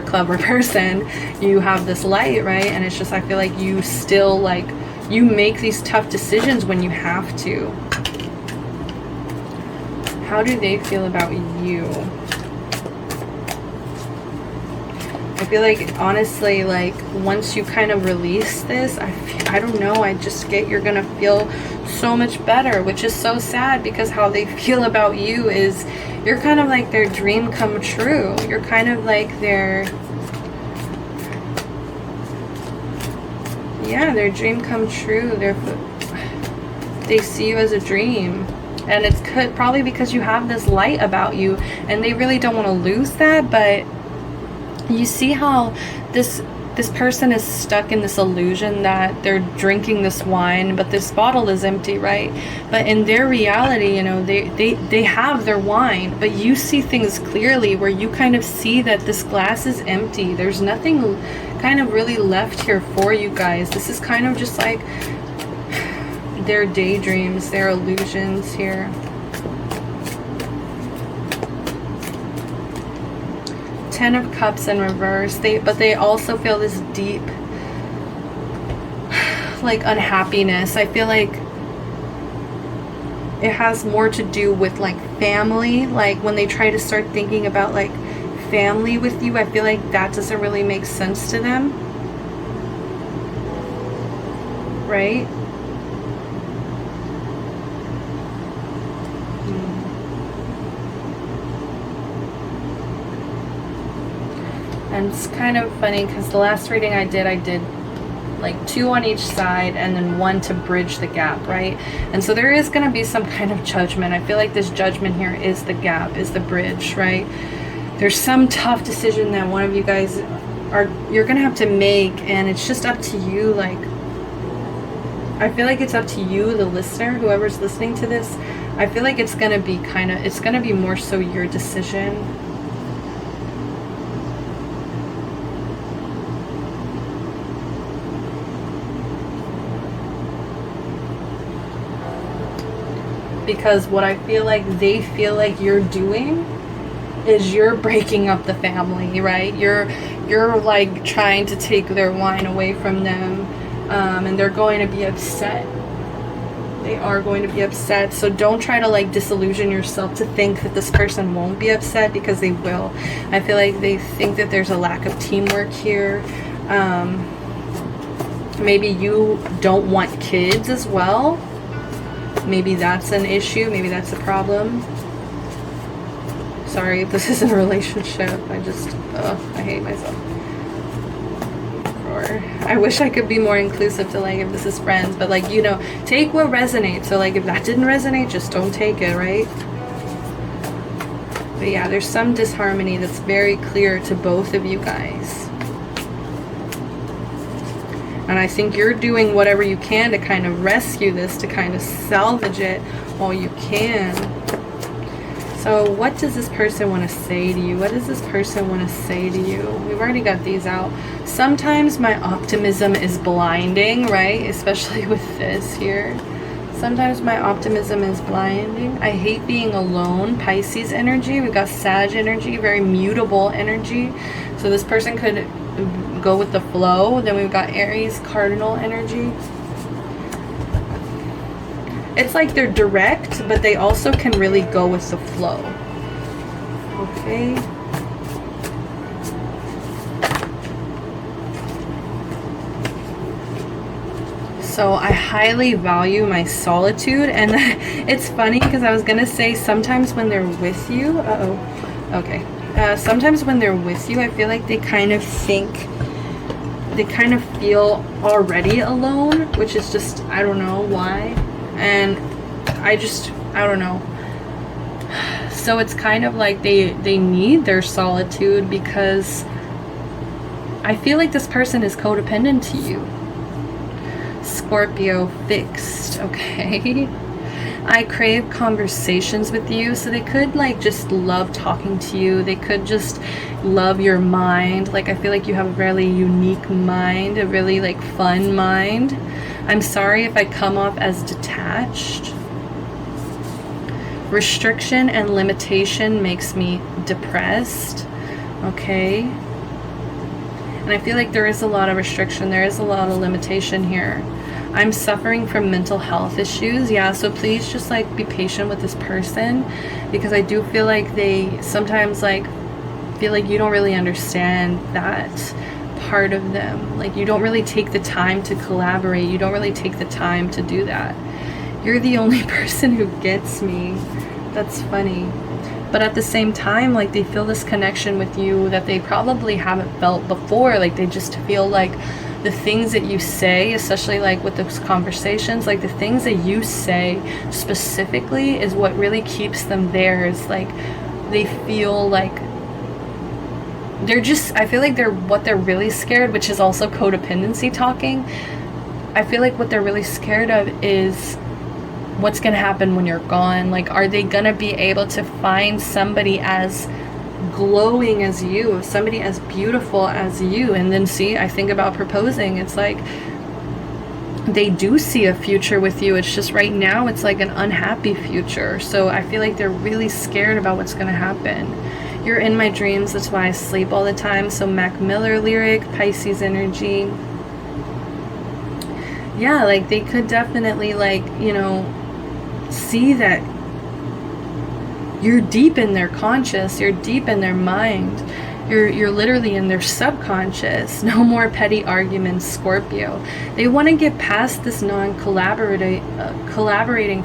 A: clever person. You have this light, right? And it's just, I feel like you still, like, you make these tough decisions when you have to. How do they feel about you? I feel like, honestly, like, once you kind of release this, I don't know, I just get you're gonna feel so much better, which is so sad, because how they feel about you is you're kind of like their dream come true. You're kind of like their, yeah, their dream come true. They see you as a dream. And it's probably because you have this light about you, and they really don't want to lose that. But you see how this person is stuck in this illusion that they're drinking this wine, but this bottle is empty, right? But in their reality, you know, they have their wine, but you see things clearly, where you kind of see that this glass is empty. There's nothing kind of really left here for you guys. This is kind of just like their daydreams, their illusions here. Ten of Cups in reverse. But they also feel this deep, like, unhappiness. I feel like it has more to do with, like, family. Like, when they try to start thinking about, like, family with you, I feel like that doesn't really make sense to them, right? And it's kind of funny because the last reading I did like 2 on each side and then 1 to bridge the gap, right? And so there is going to be some kind of judgment. I feel like this judgment here is the gap, is the bridge, right? There's some tough decision that one of you guys you're going to have to make, and it's just up to you. Like, I feel like it's up to you, the listener, whoever's listening to this. I feel like it's going to be it's going to be more so your decision. Because what I feel like they feel like you're doing is you're breaking up the family, right? You're like trying to take their wine away from them, and they're going to be upset. They are going to be upset. So don't try to, like, disillusion yourself to think that this person won't be upset, because they will. I feel like they think that there's a lack of teamwork here. Maybe you don't want kids as well. Maybe that's an issue. Maybe that's a problem. Sorry if this isn't a relationship. I hate myself. Or I wish I could be more inclusive to, like, if this is friends. But, like, you know, take what resonates. So, like, if that didn't resonate, just don't take it, right? But yeah, there's some disharmony that's very clear to both of you guys. And I think you're doing whatever you can to kind of rescue this, to kind of salvage it all you can. So what does this person want to say to you? What does this person want to say to you? We've already got these out. Sometimes my optimism is blinding, right? Especially with this here. Sometimes my optimism is blinding. I hate being alone. Pisces energy. We've got Sag energy, very mutable energy. So this person could go with the flow. Then we've got Aries, cardinal energy. It's like they're direct, but they also can really go with the flow. Okay. So I highly value my solitude, and it's funny because I was gonna say sometimes when they're with you, okay. Sometimes when they're with you, I feel like they kind of feel already alone, which is just, I don't know why. And I don't know. So it's kind of like they need their solitude, because I feel like this person is codependent to you. Scorpio, fixed, okay. I crave conversations with you. So they could like just love talking to you. They could just love your mind. Like I feel like you have a really unique mind, a really like fun mind. I'm sorry if I come off as detached. Restriction and limitation makes me depressed. Okay. And I feel like there is a lot of restriction. There is a lot of limitation here. I'm suffering from mental health issues. Yeah, so please just like be patient with this person, because I do feel like they sometimes like feel like you don't really understand that part of them. Like you don't really take the time to collaborate. You don't really take the time to do that. You're the only person who gets me. That's funny. But at the same time, like they feel this connection with you that they probably haven't felt before. Like they just feel like the things that you say, especially like with those conversations, like the things that you say specifically is what really keeps them there. Is like they feel like they're just, I feel like what they're really scared, which is also codependency talking. I feel like what they're really scared of is what's gonna happen when you're gone. Like, are they gonna be able to find somebody as glowing as you, somebody as beautiful as you? And then see, I think about proposing, it's like they do see a future with you. It's just right now it's like an unhappy future. So I feel like they're really scared about what's gonna happen. You're in my dreams, that's why I sleep all the time. So Mac Miller lyric, Pisces energy. Yeah, like they could definitely like, you know, see that you're deep in their conscious, you're deep in their mind, you're literally in their subconscious. No more petty arguments, Scorpio. They want to get past this collaborating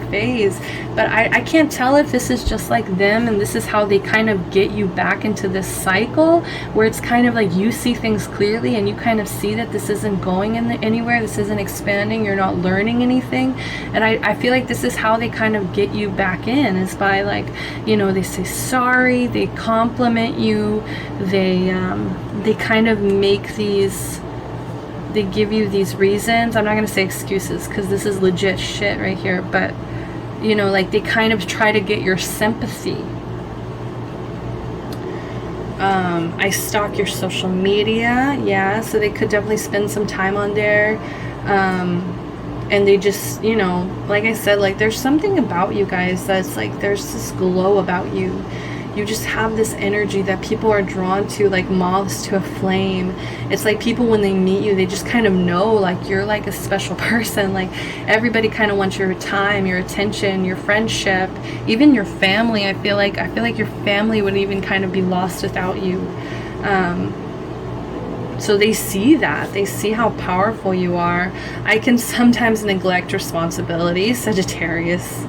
A: phase, but I can't tell if this is just like them and this is how they kind of get you back into this cycle where it's kind of like you see things clearly and you kind of see that this isn't going anywhere, this isn't expanding, you're not learning anything. And I feel like this is how they kind of get you back in, is by like, you know, they say sorry, they compliment you, they kind of make these, they give you these reasons. I'm not going to say excuses because this is legit shit right here, but you know, like they kind of try to get your sympathy. I stalk your social media. Yeah, so they could definitely spend some time on there. And they just, you know, like I said, like there's something about you guys that's like, there's this glow about you. You just have this energy that people are drawn to, like moths to a flame. It's like people, when they meet you, they just kind of know like you're like a special person. Like everybody kind of wants your time, your attention, your friendship, even your family. I feel like your family would even kind of be lost without you. So they see that. They see how powerful you are. I can sometimes neglect responsibilities, Sagittarius.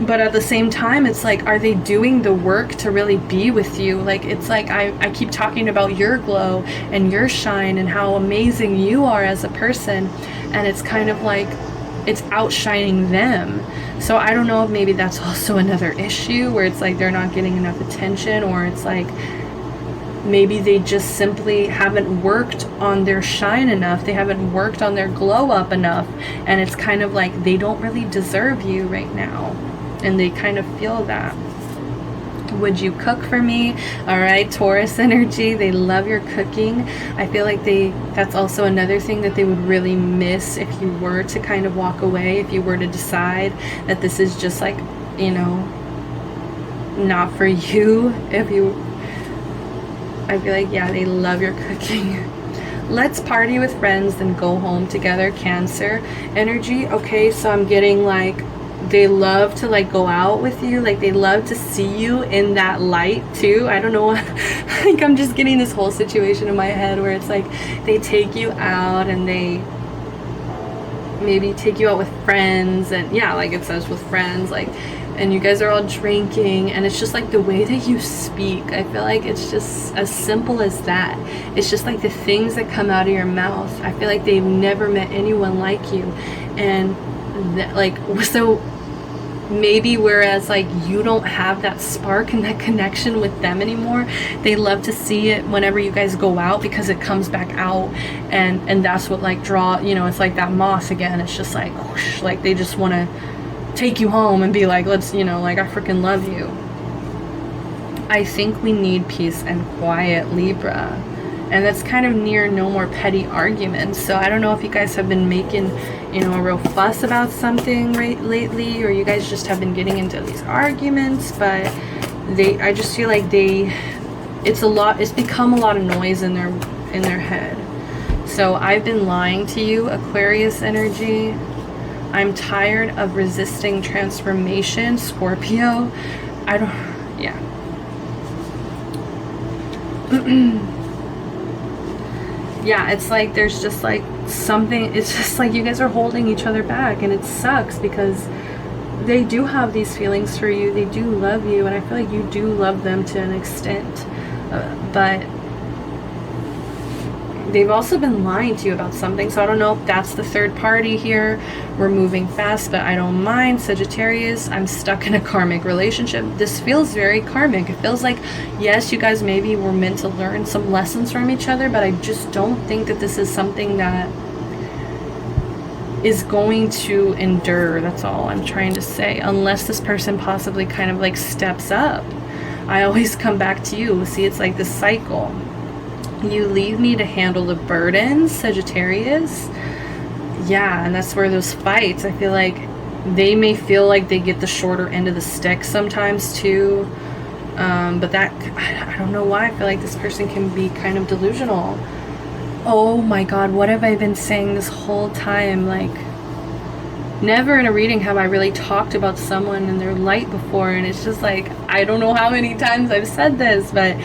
A: But at the same time, it's like, are they doing the work to really be with you? Like, it's like I keep talking about your glow and your shine and how amazing you are as a person. And it's kind of like, it's outshining them. So I don't know if maybe that's also another issue where it's like they're not getting enough attention, or it's like maybe they just simply haven't worked on their shine enough. They haven't worked on their glow up enough. And it's kind of like they don't really deserve you right now. And they kind of feel that. Would you cook for me? All right, Taurus energy. They love your cooking. I feel like that's also another thing that they would really miss if you were to kind of walk away, if you were to decide that this is just like, you know, not for you. I feel like, yeah, they love your cooking. Let's party with friends, then go home together, Cancer energy. Okay, so I'm getting like, they love to like go out with you, like they love to see you in that light too. I don't know, like I'm just getting this whole situation in my head where it's like they take you out and they maybe take you out with friends, and yeah, like it says with friends, like, and you guys are all drinking, and it's just like the way that you speak. I feel like it's just as simple as that. It's just like the things that come out of your mouth. I feel like they've never met anyone like you. And like, so maybe whereas like you don't have that spark and that connection with them anymore, they love to see it whenever you guys go out, because it comes back out, and that's what like draw, you know, it's like that moth again. It's just like whoosh, like they just want to take you home and be like, let's, you know, like, I freaking love you. I think we need peace and quiet, Libra. And that's kind of near no more petty arguments. So I don't know if you guys have been making, you know, a real fuss about something lately, or you guys just have been getting into these arguments, but I just feel like it's become a lot of noise in their head. So I've been lying to you, Aquarius energy. I'm tired of resisting transformation, Scorpio. Yeah. Yeah, it's like there's just like something, it's just like you guys are holding each other back, and it sucks because they do have these feelings for you, they do love you, and I feel like you do love them to an extent, but they've also been lying to you about something. So I don't know if that's the third party here. We're moving fast, but I don't mind. Sagittarius, I'm stuck in a karmic relationship. This feels very karmic. It feels like, yes, you guys maybe were meant to learn some lessons from each other, but I just don't think that this is something that is going to endure. That's all I'm trying to say, unless this person possibly kind of like steps up. I always come back to you. See, it's like this cycle. You leave me to handle the burdens, Sagittarius. Yeah, and that's where those fights, I feel like they may feel like they get the shorter end of the stick sometimes too. But that, I don't know why I feel like this person can be kind of delusional. Oh my God, what have I been saying this whole time? Like, never in a reading have I really talked about someone and their light before, and it's just like, I don't know how many times I've said this, but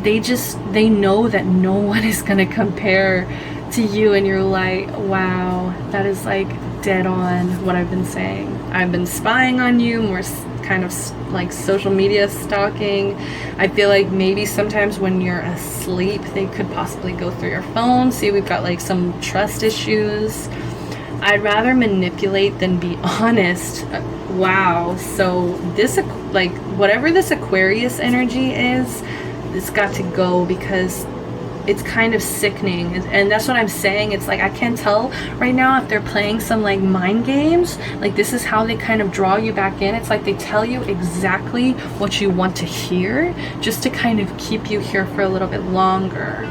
A: they know that no one is going to compare to you and your light. Wow, that is like dead on what I've been saying. I've been spying on you, more kind of like social media stalking. I feel like maybe sometimes when you're asleep, they could possibly go through your phone. See, we've got like some trust issues. I'd rather manipulate than be honest. Wow. So this, like, whatever this Aquarius energy is, it's got to go, because it's kind of sickening. And that's what I'm saying. It's like, I can't tell right now if they're playing some like mind games. Like, this is how they kind of draw you back in. It's like they tell you exactly what you want to hear, just to kind of keep you here for a little bit longer.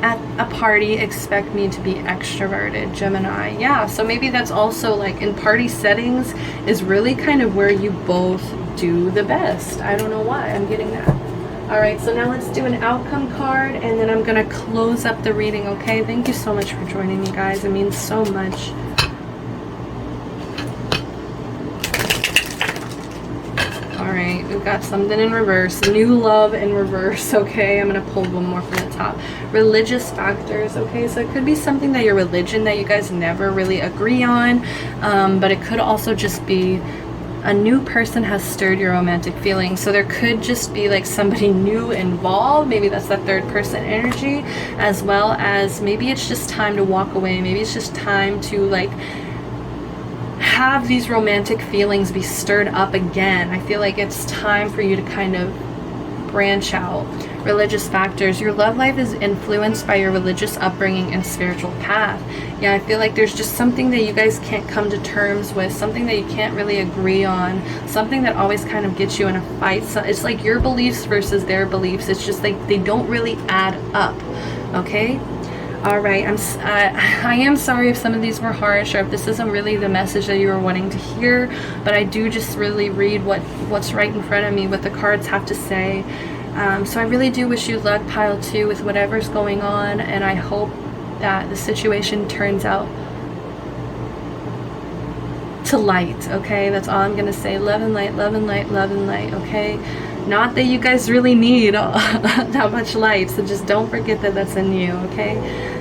A: At a party, expect me to be extroverted, Gemini. Yeah, so maybe that's also like in party settings is really kind of where you both do the best. I don't know why I'm getting that. All right, so now let's do an outcome card, and then I'm gonna close up the reading. Okay, thank you so much for joining me, guys. It means so much. All right, we've got something in reverse. New love in reverse. Okay, I'm gonna pull one more from the top. Religious factors. Okay, so it could be something that your religion that you guys never really agree on, but it could also just be a new person has stirred your romantic feelings. So there could just be like somebody new involved. Maybe that's that third person energy, as well as maybe it's just time to walk away. Maybe it's just time to like have these romantic feelings be stirred up again. I feel like it's time for you to kind of branch out. Religious factors. Your love life is influenced by your religious upbringing and spiritual path. Yeah, I feel like there's just something that you guys can't come to terms with, something that you can't really agree on, something that always kind of gets you in a fight. So it's like your beliefs versus their beliefs. It's just like they don't really add up. Okay? All right, I am sorry if some of these were harsh, or if this isn't really the message that you were wanting to hear, but I do just really read what's right in front of me, what the cards have to say. So I really do wish you luck, pile 2, with whatever's going on, and I hope that the situation turns out to light, okay? That's all I'm gonna say. Love and light, love and light, love and light, okay? Not that you guys really need that much light, so just don't forget that that's in you, okay?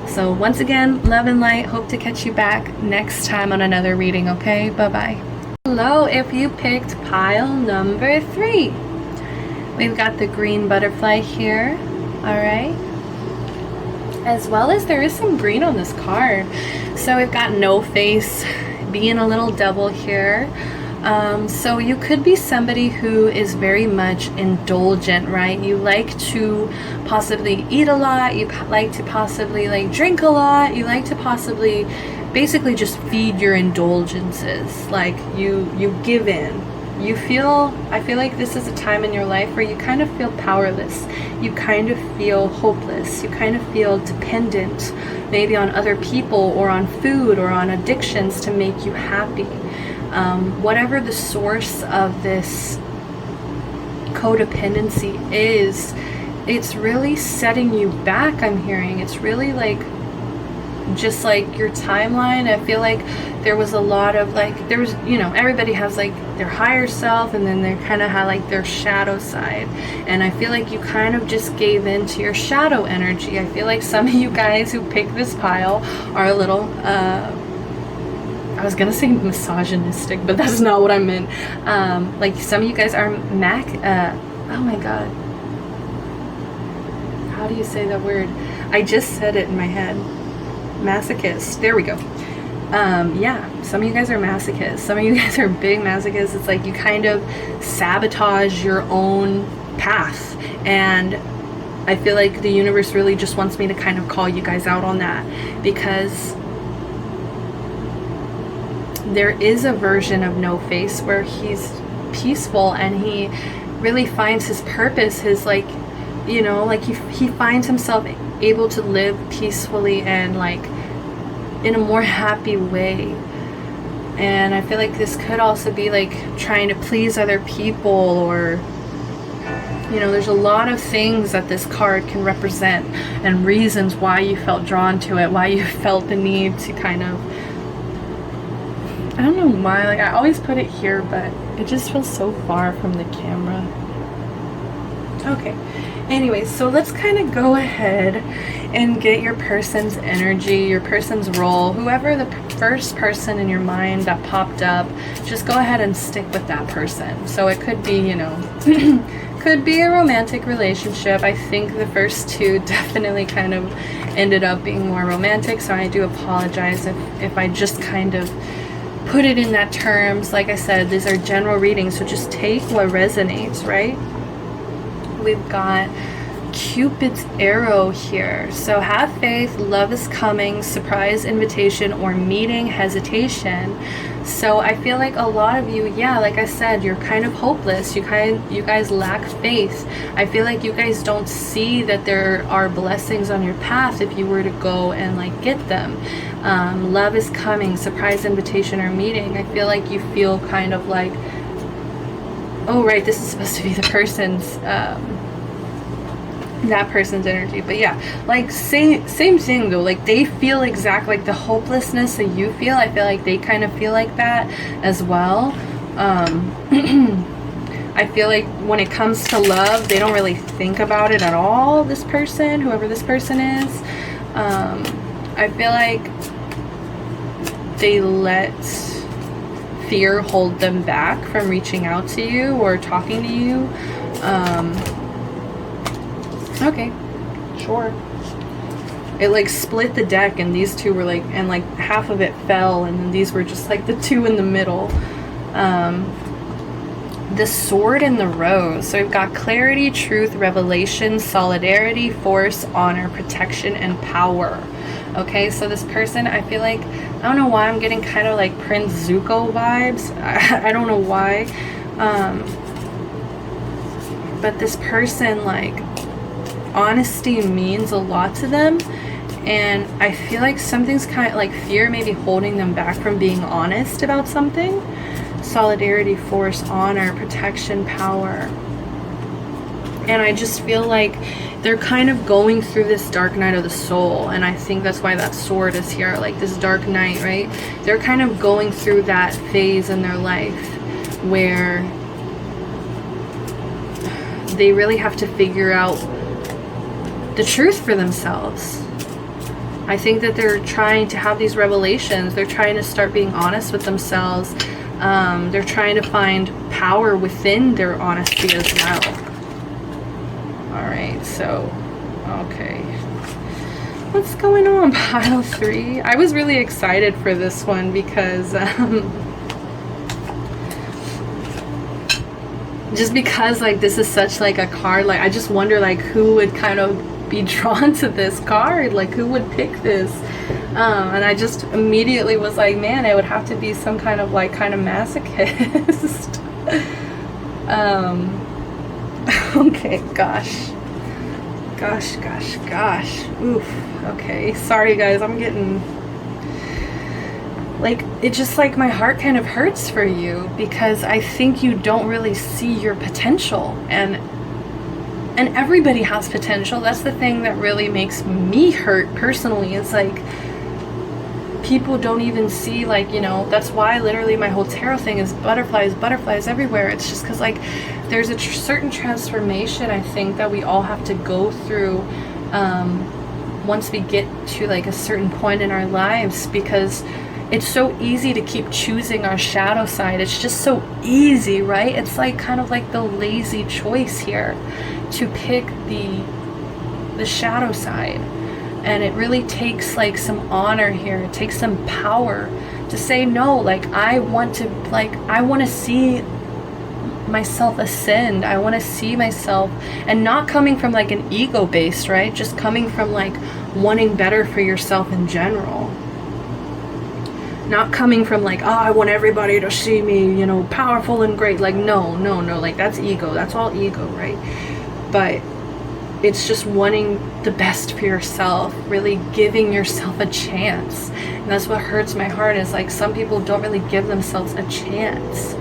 A: So once again, love and light. Hope to catch you back next time on another reading, okay? Bye-bye. Hello, if you picked pile number 3. We've got the green butterfly here, all right? As well as there is some green on this card. So we've got no face, being a little devil here. So you could be somebody who is very much indulgent, right? You like to possibly eat a lot, you like to possibly like drink a lot, you like to possibly basically just feed your indulgences. Like you give in. I feel like this is a time in your life where you kind of feel powerless. You kind of feel hopeless. You kind of feel dependent, maybe on other people or on food or on addictions to make you happy. Whatever the source of this codependency is, it's really setting you back, I'm hearing. It's really like, just like your timeline. I feel like there was a lot of like, there was, you know, everybody has like their higher self, and then they kind of have like their shadow side, and I feel like you kind of just gave in to your shadow energy. I feel like some of you guys who picked this pile are a little I was gonna say misogynistic, but that's not what I meant. Like some of you guys are oh my god, how do you say that word? I just said it in my head. Masochist. There we go. Yeah, some of you guys are masochists. Some of you guys are big masochists. It's like you kind of sabotage your own path, and I feel like the universe really just wants me to kind of call you guys out on that, because there is a version of No Face where he's peaceful and he really finds his purpose, his like, you know, like he finds himself able to live peacefully and like in a more happy way. And I feel like this could also be like trying to please other people, or, you know, there's a lot of things that this card can represent and reasons why you felt drawn to it, why you felt the need to kind of, I don't know why, like I always put it here, but it just feels so far from the camera. Okay, anyways, so let's kind of go ahead and get your person's energy, your person's role, whoever the first person in your mind that popped up, just go ahead and stick with that person. So it could be, you know, could be a romantic relationship. I think the first two definitely kind of ended up being more romantic, so I do apologize if I just kind of put it in that terms. Like I said, these are general readings, so just take what resonates, right? We've got Cupid's arrow here. So have faith, love is coming, surprise invitation, or meeting hesitation. So I feel like a lot of you, yeah, like I said, you're kind of hopeless. You guys lack faith. I feel like you guys don't see that there are blessings on your path if you were to go and like get them. Love is coming, surprise invitation, or meeting. I feel like you feel kind of like, oh right, this is supposed to be the person's that person's energy. But yeah, like same thing though, like they feel exactly like the hopelessness that you feel. I feel like they kind of feel like that as well. I feel like when it comes to love, they don't really think about it at all, this person, whoever this person is. I feel like they let fear hold them back from reaching out to you or talking to you. Okay, sure. It like split the deck, and these two were like, and like half of it fell, and then these were just like the two in the middle. The sword and the rose. So we've got clarity, truth, revelation, solidarity, force, honor, protection, and power. Okay, so this person, I feel like, I don't know why I'm getting kind of like Prince Zuko vibes. I don't know why. But this person, like, honesty means a lot to them, and I feel like something's kind of like fear maybe holding them back from being honest about something. Solidarity, force, honor, protection, power. And I just feel like they're kind of going through this dark night of the soul, and I think that's why that sword is here, like this dark night, right? They're kind of going through that phase in their life where they really have to figure out the truth for themselves. I think that they're trying to have these revelations. They're trying to start being honest with themselves. They're trying to find power within their honesty as well. Alright, so, okay. What's going on, pile 3? I was really excited for this one because, just because, like, this is such, like, a card, like, I just wonder, like, who would kind of be drawn to this card, like who would pick this. And I just immediately was like, man, it would have to be some kind of like kind of masochist. Okay, gosh. Oof. Okay, sorry guys, I'm getting like, it just like my heart kind of hurts for you because I think you don't really see your potential, and everybody has potential. That's the thing that really makes me hurt personally. It's like people don't even see, like, you know, that's why literally my whole tarot thing is butterflies everywhere. It's just because like there's a certain transformation I think that we all have to go through once we get to like a certain point in our lives, because it's so easy to keep choosing our shadow side. It's just so easy, right? It's like kind of like the lazy choice here to pick the shadow side. And it really takes like some honor here. It takes some power to say no. Like I want to see myself ascend. I want to see myself, and not coming from like an ego based, right? Just coming from like wanting better for yourself in general. Not coming from like, oh, I want everybody to see me, you know, powerful and great. Like, no. Like, that's ego. That's all ego, right? But it's just wanting the best for yourself, really giving yourself a chance. And that's what hurts my heart, is like some people don't really give themselves a chance.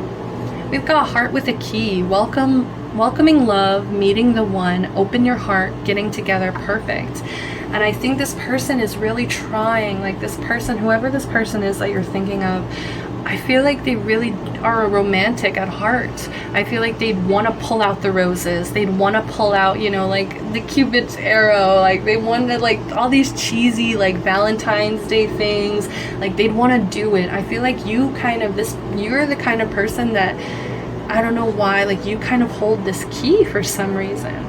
A: We've got heart with a key. Welcoming love, meeting the one, open your heart, getting together, perfect. And I think this person is really trying, like this person, whoever this person is that you're thinking of, I feel like they really are a romantic at heart. I feel like they'd want to pull out the roses. They'd want to pull out, you know, like the Cupid's arrow. Like they wanted like all these cheesy like Valentine's Day things. Like they'd want to do it. I feel like you're the kind of person that, I don't know why, like you kind of hold this key for some reason.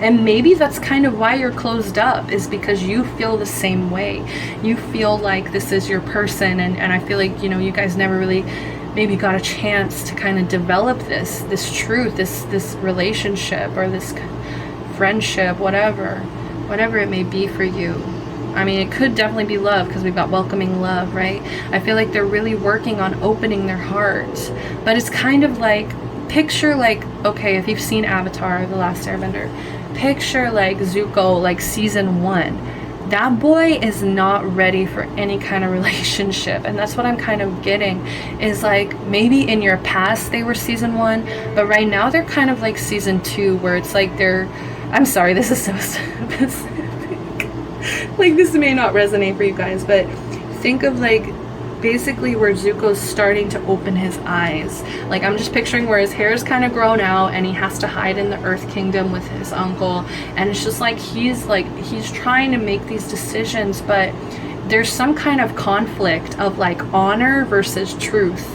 A: And maybe that's kind of why you're closed up, is because you feel the same way. You feel like this is your person, and I feel like, you know, you guys never really maybe got a chance to kind of develop this truth, this relationship, or this friendship, whatever it may be for you. I mean, it could definitely be love, because we've got welcoming love, right? I feel like they're really working on opening their heart, but it's kind of like, picture like, okay, if you've seen Avatar, The Last Airbender, picture like Zuko, like season 1. That boy is not ready for any kind of relationship, and that's what I'm kind of getting, is like maybe in your past they were season 1, but right now they're kind of like season 2, where it's like I'm sorry, this is so specific. Like this may not resonate for you guys, but think of like basically where Zuko's starting to open his eyes. Like I'm just picturing where his hair is kind of grown out and he has to hide in the Earth Kingdom with his uncle, and it's just like he's trying to make these decisions, but there's some kind of conflict of like honor versus truth.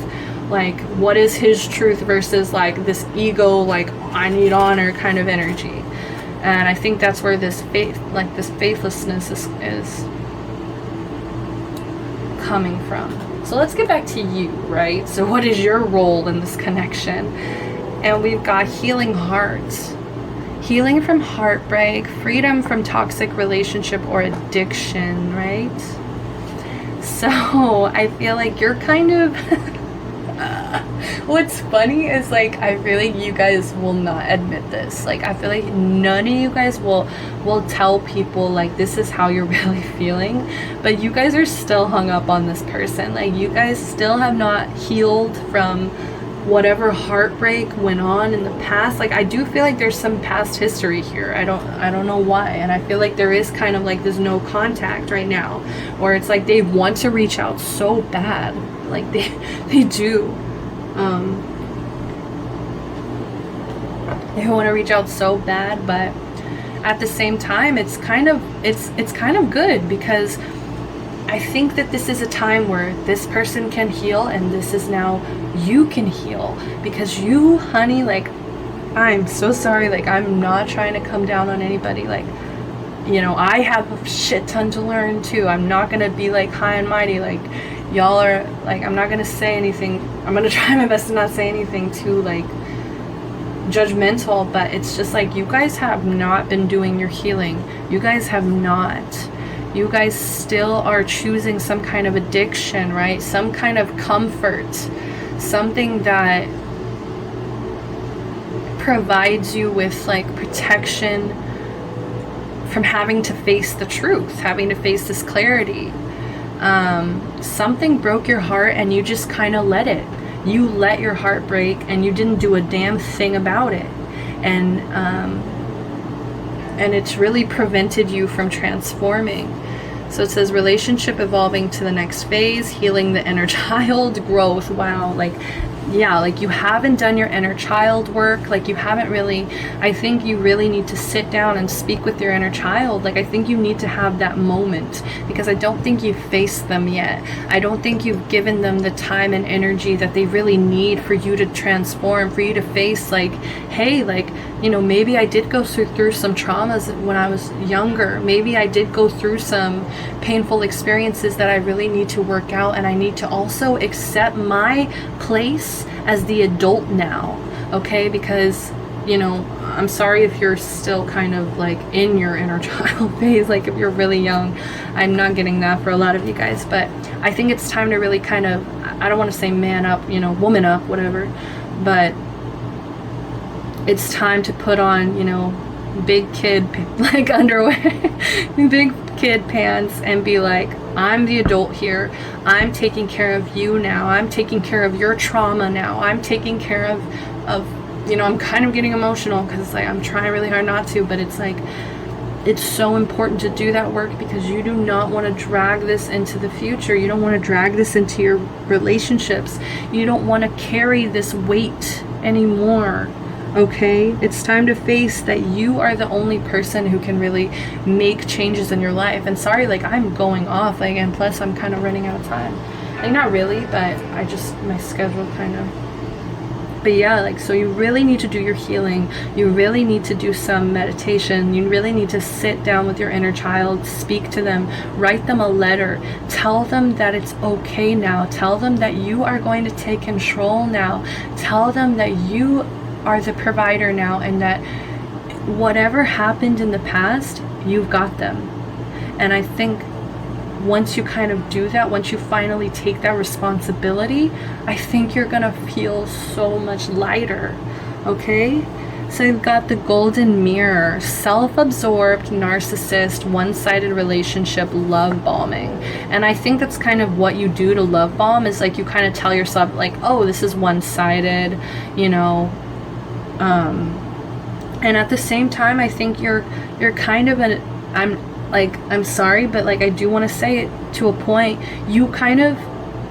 A: Like what is his truth versus like this ego, like I need honor kind of energy. And I think that's where this faithlessness is coming from. So let's get back to you, right? So what is your role in this connection? And we've got healing hearts, healing from heartbreak, freedom from toxic relationship or addiction, right? So I feel like you're kind of what's funny is like I feel like you guys will not admit this. Like I feel like none of you guys will tell people like this is how you're really feeling, but you guys are still hung up on this person. Like you guys still have not healed from whatever heartbreak went on in the past. Like I do feel like there's some past history here. I don't know why, and I feel like there is kind of like there's no contact right now, or it's like they want to reach out so bad. Like they do. They want to reach out so bad, but at the same time, it's kind of good, because I think that this is a time where this person can heal, and this is now you can heal, because you, honey, like I'm so sorry, like I'm not trying to come down on anybody. Like, you know, I have a shit ton to learn too. I'm not gonna be like high and mighty like y'all are. Like I'm not gonna say anything. I'm gonna try my best to not say anything too like judgmental, but it's just like, you guys have not been doing your healing. You guys have not. You guys still are choosing some kind of addiction, right? Some kind of comfort, something that provides you with like protection from having to face the truth, having to face this clarity. Something broke your heart and you just kind of let it. You let your heart break and you didn't do a damn thing about it. And it's really prevented you from transforming. So it says relationship evolving to the next phase, healing the inner child, growth. Wow, like, yeah, like you haven't done your inner child work. Like you haven't really, I think you really need to sit down and speak with your inner child. Like I think you need to have that moment, because I don't think you've faced them yet. I don't think you've given them the time and energy that they really need for you to transform, for you to face like, hey, like, you know, maybe I did go through some traumas when I was younger. Maybe I did go through some painful experiences that I really need to work out, and I need to also accept my place as the adult now, okay? Because, you know, I'm sorry if you're still kind of like in your inner child phase, like if you're really young. I'm not getting that for a lot of you guys, but I think it's time to really kind of, I don't want to say man up, you know, woman up, whatever, but it's time to put on, you know, big kid like underwear, big kid pants, and be like, I'm the adult here. I'm taking care of you now. I'm taking care of your trauma now. I'm taking care of you know, I'm kind of getting emotional because like I'm trying really hard not to, but it's like, it's so important to do that work, because you do not want to drag this into the future. You don't want to drag this into your relationships. You don't want to carry this weight anymore. Okay, it's time to face that you are the only person who can really make changes in your life. And sorry, like I'm going off, like, and plus I'm kind of running out of time. Like not really, but I just, my schedule kind of. But yeah, like, so you really need to do your healing. You really need to do some meditation. You really need to sit down with your inner child, speak to them, write them a letter, tell them that it's okay now. Tell them that you are going to take control now. Tell them that you are the provider now, and that whatever happened in the past, you've got them. And I think once you kind of do that, once you finally take that responsibility, I think you're gonna feel so much lighter. Okay, so you've got the golden mirror, self-absorbed, narcissist, one-sided relationship, love bombing. And I think that's kind of what you do to love bomb, is like you kind of tell yourself like, oh, this is one-sided, you know. And at the same time, I think you're kind of an, I'm sorry, but like I do want to say it to a point, you kind of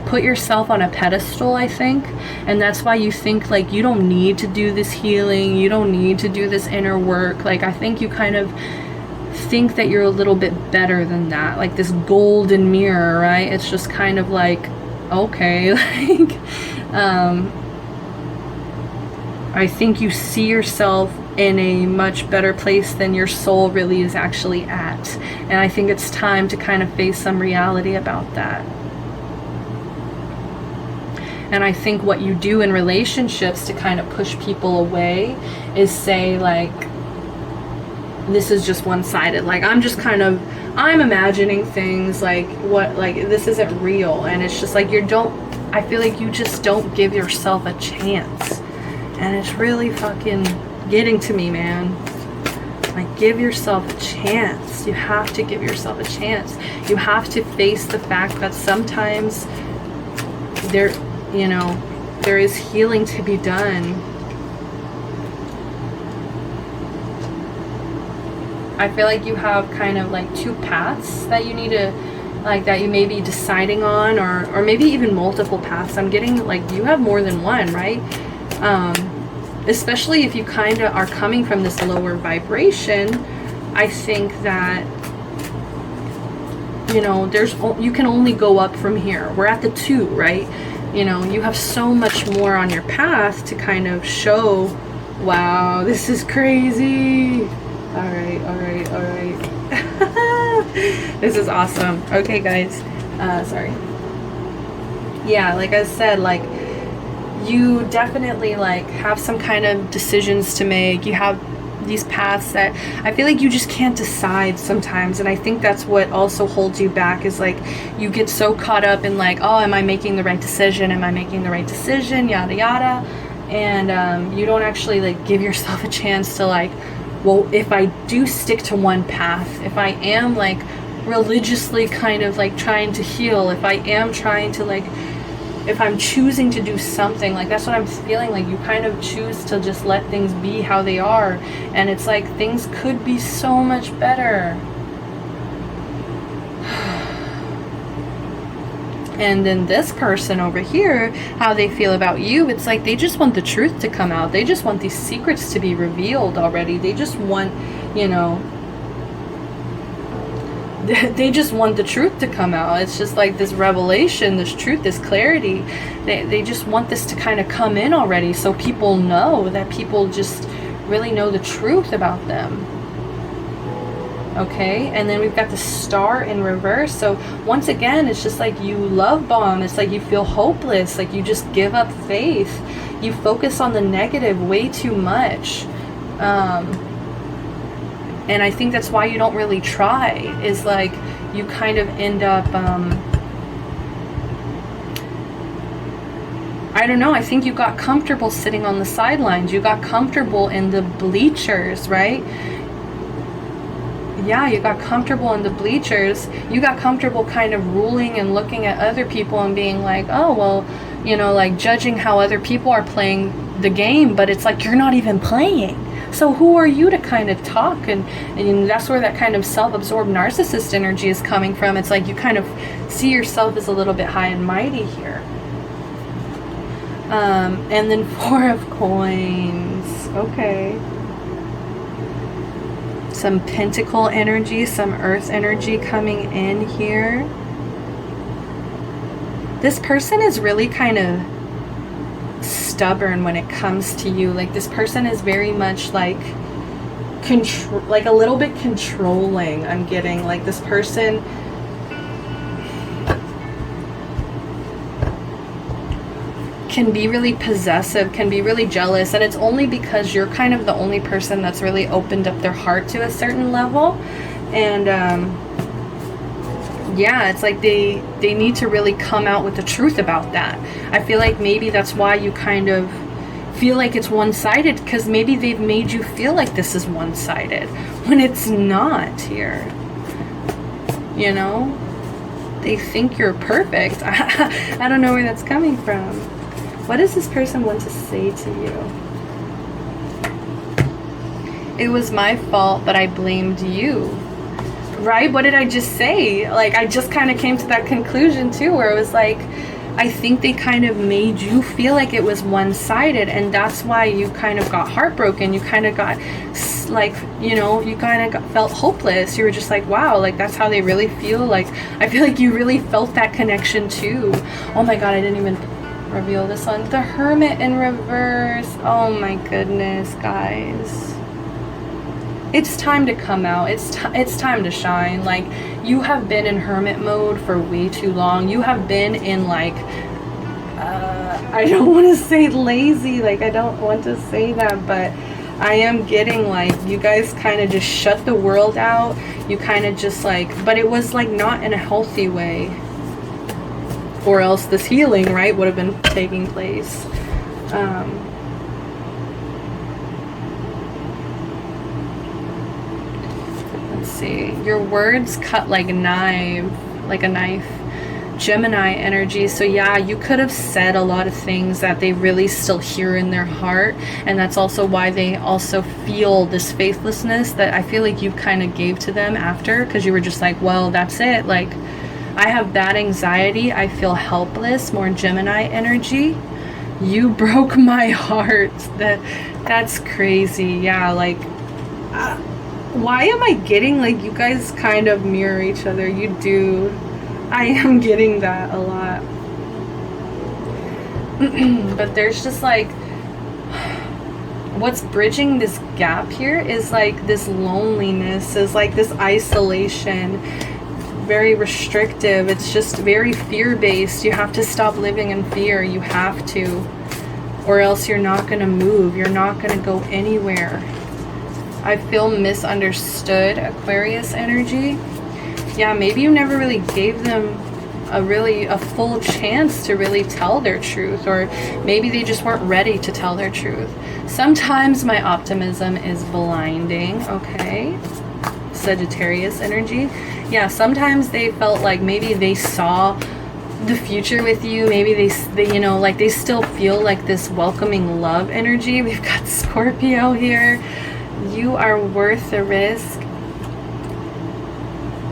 A: put yourself on a pedestal, I think, and that's why you think like you don't need to do this healing, you don't need to do this inner work. Like I think you kind of think that you're a little bit better than that, like this golden mirror, right? It's just kind of like, okay, like I think you see yourself in a much better place than your soul really is actually at. And I think it's time to kind of face some reality about that. And I think what you do in relationships to kind of push people away is say like, this is just one-sided. Like I'm I'm imagining things, like what, like this isn't real. And it's just like I feel like you just don't give yourself a chance. And it's really fucking getting to me, man. Like, give yourself a chance. You have to give yourself a chance. You have to face the fact that sometimes there is healing to be done. I feel like you have kind of like two paths that you need to, like, that you may be deciding on, or maybe even multiple paths. I'm getting like you have more than one, right? Especially if you kind of are coming from this lower vibration, I think that, you know, you can only go up from here. We're at the 2, right? You know, you have so much more on your path to kind of show, wow, this is crazy. All right. This is awesome. Okay, guys. Sorry. Yeah, like I said, like, you definitely like have some kind of decisions to make. You have these paths that I feel like you just can't decide sometimes, and I think that's what also holds you back, is like you get so caught up in like, oh, am I making the right decision, am I making the right decision, yada yada, and you don't actually like give yourself a chance to like, well, if I do stick to one path, if I am like religiously kind of like trying to heal, if I am trying to like, if I'm choosing to do something, like that's what I'm feeling, like you kind of choose to just let things be how they are, and it's like things could be so much better. And then this person over here, how they feel about you, it's like they just want the truth to come out. They just want these secrets to be revealed already. They just want, you know, they just want the truth to come out. It's just like this revelation, this truth, this clarity. They just want this to kind of come in already, so people know, that people just really know the truth about them. Okay, and then we've got the Star in reverse. So once again, it's just like you love bomb. It's like you feel hopeless, like you just give up faith. You focus on the negative way too much. And I think that's why you don't really try, is like you kind of end up, I don't know, I think you got comfortable sitting on the sidelines. You got comfortable in the bleachers, right? Yeah, you got comfortable in the bleachers. You got comfortable kind of ruling and looking at other people and being like, oh, well, you know, like judging how other people are playing the game, but it's like you're not even playing. So who are you to kind of talk? And that's where that kind of self-absorbed narcissist energy is coming from. It's like you kind of see yourself as a little bit high and mighty here. And then 4 of coins. Okay. Some pentacle energy, some earth energy coming in here. This person is really kind of stubborn when it comes to you. Like this person is very much like like a little bit controlling. I'm getting like this person can be really possessive, can be really jealous, and it's only because you're kind of the only person that's really opened up their heart to a certain level. And yeah, it's like they need to really come out with the truth about that. I feel like maybe that's why you kind of feel like it's one-sided, because maybe they've made you feel like this is one-sided when it's not here. You know, they think you're perfect. I don't know where that's coming from. What does this person want to say to you? It was my fault, but I blamed you. Right? What did I just say? Like, I just kind of came to that conclusion too, where it was like, I think they kind of made you feel like it was one-sided, and that's why you kind of got heartbroken. You kind of got like, you know, you kind of felt hopeless. You were just like, wow, like that's how they really feel. Like, I feel like you really felt that connection too. Oh my God, I didn't even reveal this one. The Hermit in reverse. Oh my goodness, guys. It's time to come out. It's time to shine. Like, you have been in hermit mode for way too long. You have been in like, I don't want to say lazy. Like, I don't want to say that, but I am getting like, you guys kind of just shut the world out. You kind of just like, but it was like not in a healthy way, or else this healing, right, would have been taking place. Let's see. Your words cut like a knife. Gemini energy. So yeah, you could have said a lot of things that they really still hear in their heart, and that's also why they also feel this faithlessness that I feel like you kind of gave to them after, because you were just like, well, that's it. Like, I have bad anxiety. I feel helpless. More Gemini energy. You broke my heart. That's crazy. Yeah, like, why am I getting like you guys kind of mirror each other? You do. I am getting that a lot. But there's just like, what's bridging this gap here is like this loneliness, is like this isolation. Very restrictive. It's just very fear-based. You have to stop living in fear. You have to. or else you're not going to move. You're not going to go anywhere. I feel misunderstood, Aquarius energy. Yeah, maybe you never really gave them a full chance to really tell their truth, or maybe they just weren't ready to tell their truth. Sometimes my optimism is blinding, okay? Sagittarius energy. Yeah, sometimes they felt like maybe they saw the future with you. Maybe they you know, like they still feel like this welcoming love energy. We've got Scorpio here. You are worth the risk.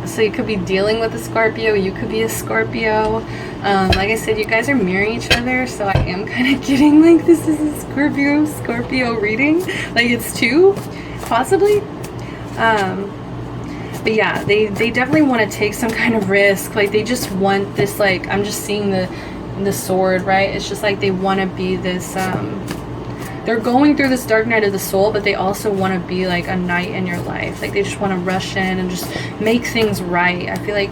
A: So you could be dealing with a Scorpio, you could be a Scorpio. Like I said, you guys are mirroring each other, so I am kind of getting like this is a Scorpio reading. Like it's two, possibly. But yeah, they definitely want to take some kind of risk. Like they just want this, like, I'm just seeing the sword, right? It's just like they want to be this, they're going through this dark night of the soul, but they also want to be like a knight in your life. Like they just want to rush in and just make things right. I feel like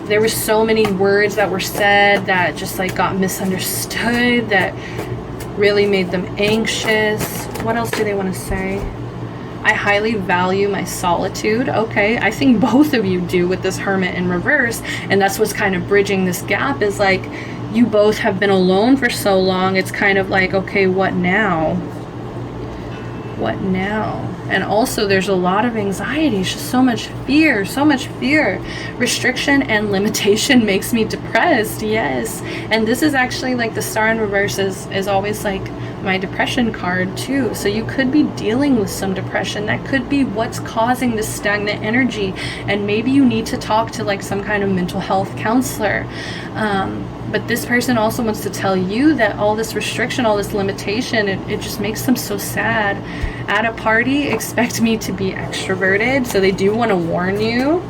A: there were so many words that were said that just like got misunderstood, that really made them anxious. What else do they want to say? I highly value my solitude. Okay, I think both of you do with this Hermit in reverse, and that's what's kind of bridging this gap, is like you both have been alone for so long. It's kind of like, okay, what now? What now? And also there's a lot of anxiety. It's just so much fear, so much fear. Restriction and limitation makes me depressed. Yes. And this is actually like the Star in reverse is always like my depression card too. So you could be dealing with some depression. That could be what's causing this stagnant energy. And maybe you need to talk to like some kind of mental health counselor. But this person also wants to tell you that all this restriction, all this limitation, it just makes them so sad. At a party, expect me to be extroverted. So they do want to warn you.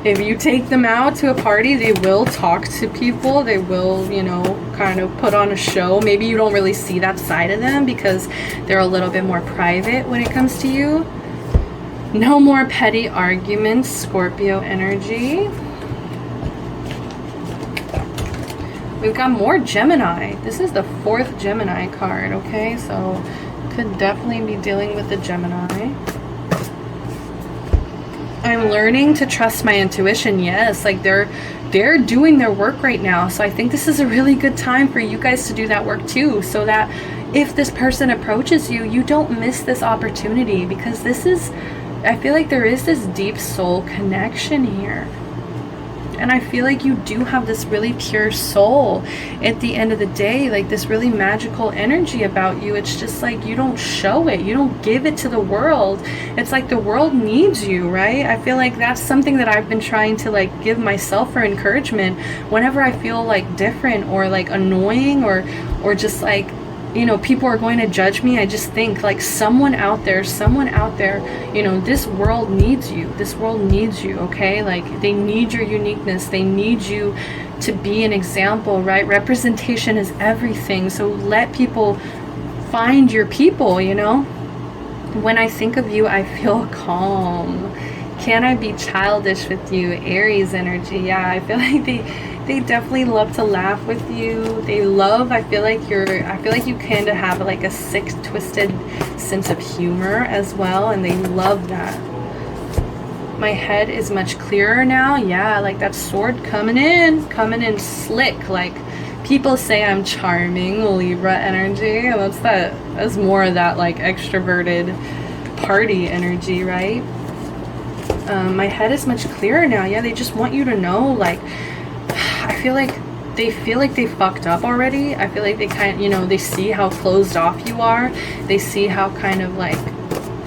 A: If you take them out to a party, they will talk to people. They will, you know, kind of put on a show. Maybe you don't really see that side of them because they're a little bit more private when it comes to you. No more petty arguments, Scorpio energy. We've got more Gemini. This is the 4th Gemini card, okay? So could definitely be dealing with the Gemini. I'm learning to trust my intuition. Yes, like they're doing their work right now. So I think this is a really good time for you guys to do that work too, so that if this person approaches you, you don't miss this opportunity, because this is, I feel like there is this deep soul connection here. And I feel like you do have this really pure soul at the end of the day, like this really magical energy about you. It's just like you don't show it. You don't give it to the world. It's like the world needs you, right? I feel like that's something that I've been trying to like give myself for encouragement whenever I feel like different or like annoying or just like, you know, people are going to judge me. I just think like someone out there, you know, this world needs you. This world needs you, okay? Like they need your uniqueness. They need you to be an example, right? Representation is everything. So let people find your people, you know? When I think of you, I feel calm. Can I be childish with you? Aries energy. Yeah, I feel like they definitely love to laugh with you. They love, I feel like you kind of have like a sick, twisted sense of humor as well, and they love that. My head is much clearer now. Yeah, like that sword coming in slick. Like people say I'm charming, Libra energy. That's more of that like extroverted party energy, right? My head is much clearer now. Yeah, they just want you to know, like, I feel like they fucked up already. I feel like they kind of, you know, they see how closed off you are. They see how kind of like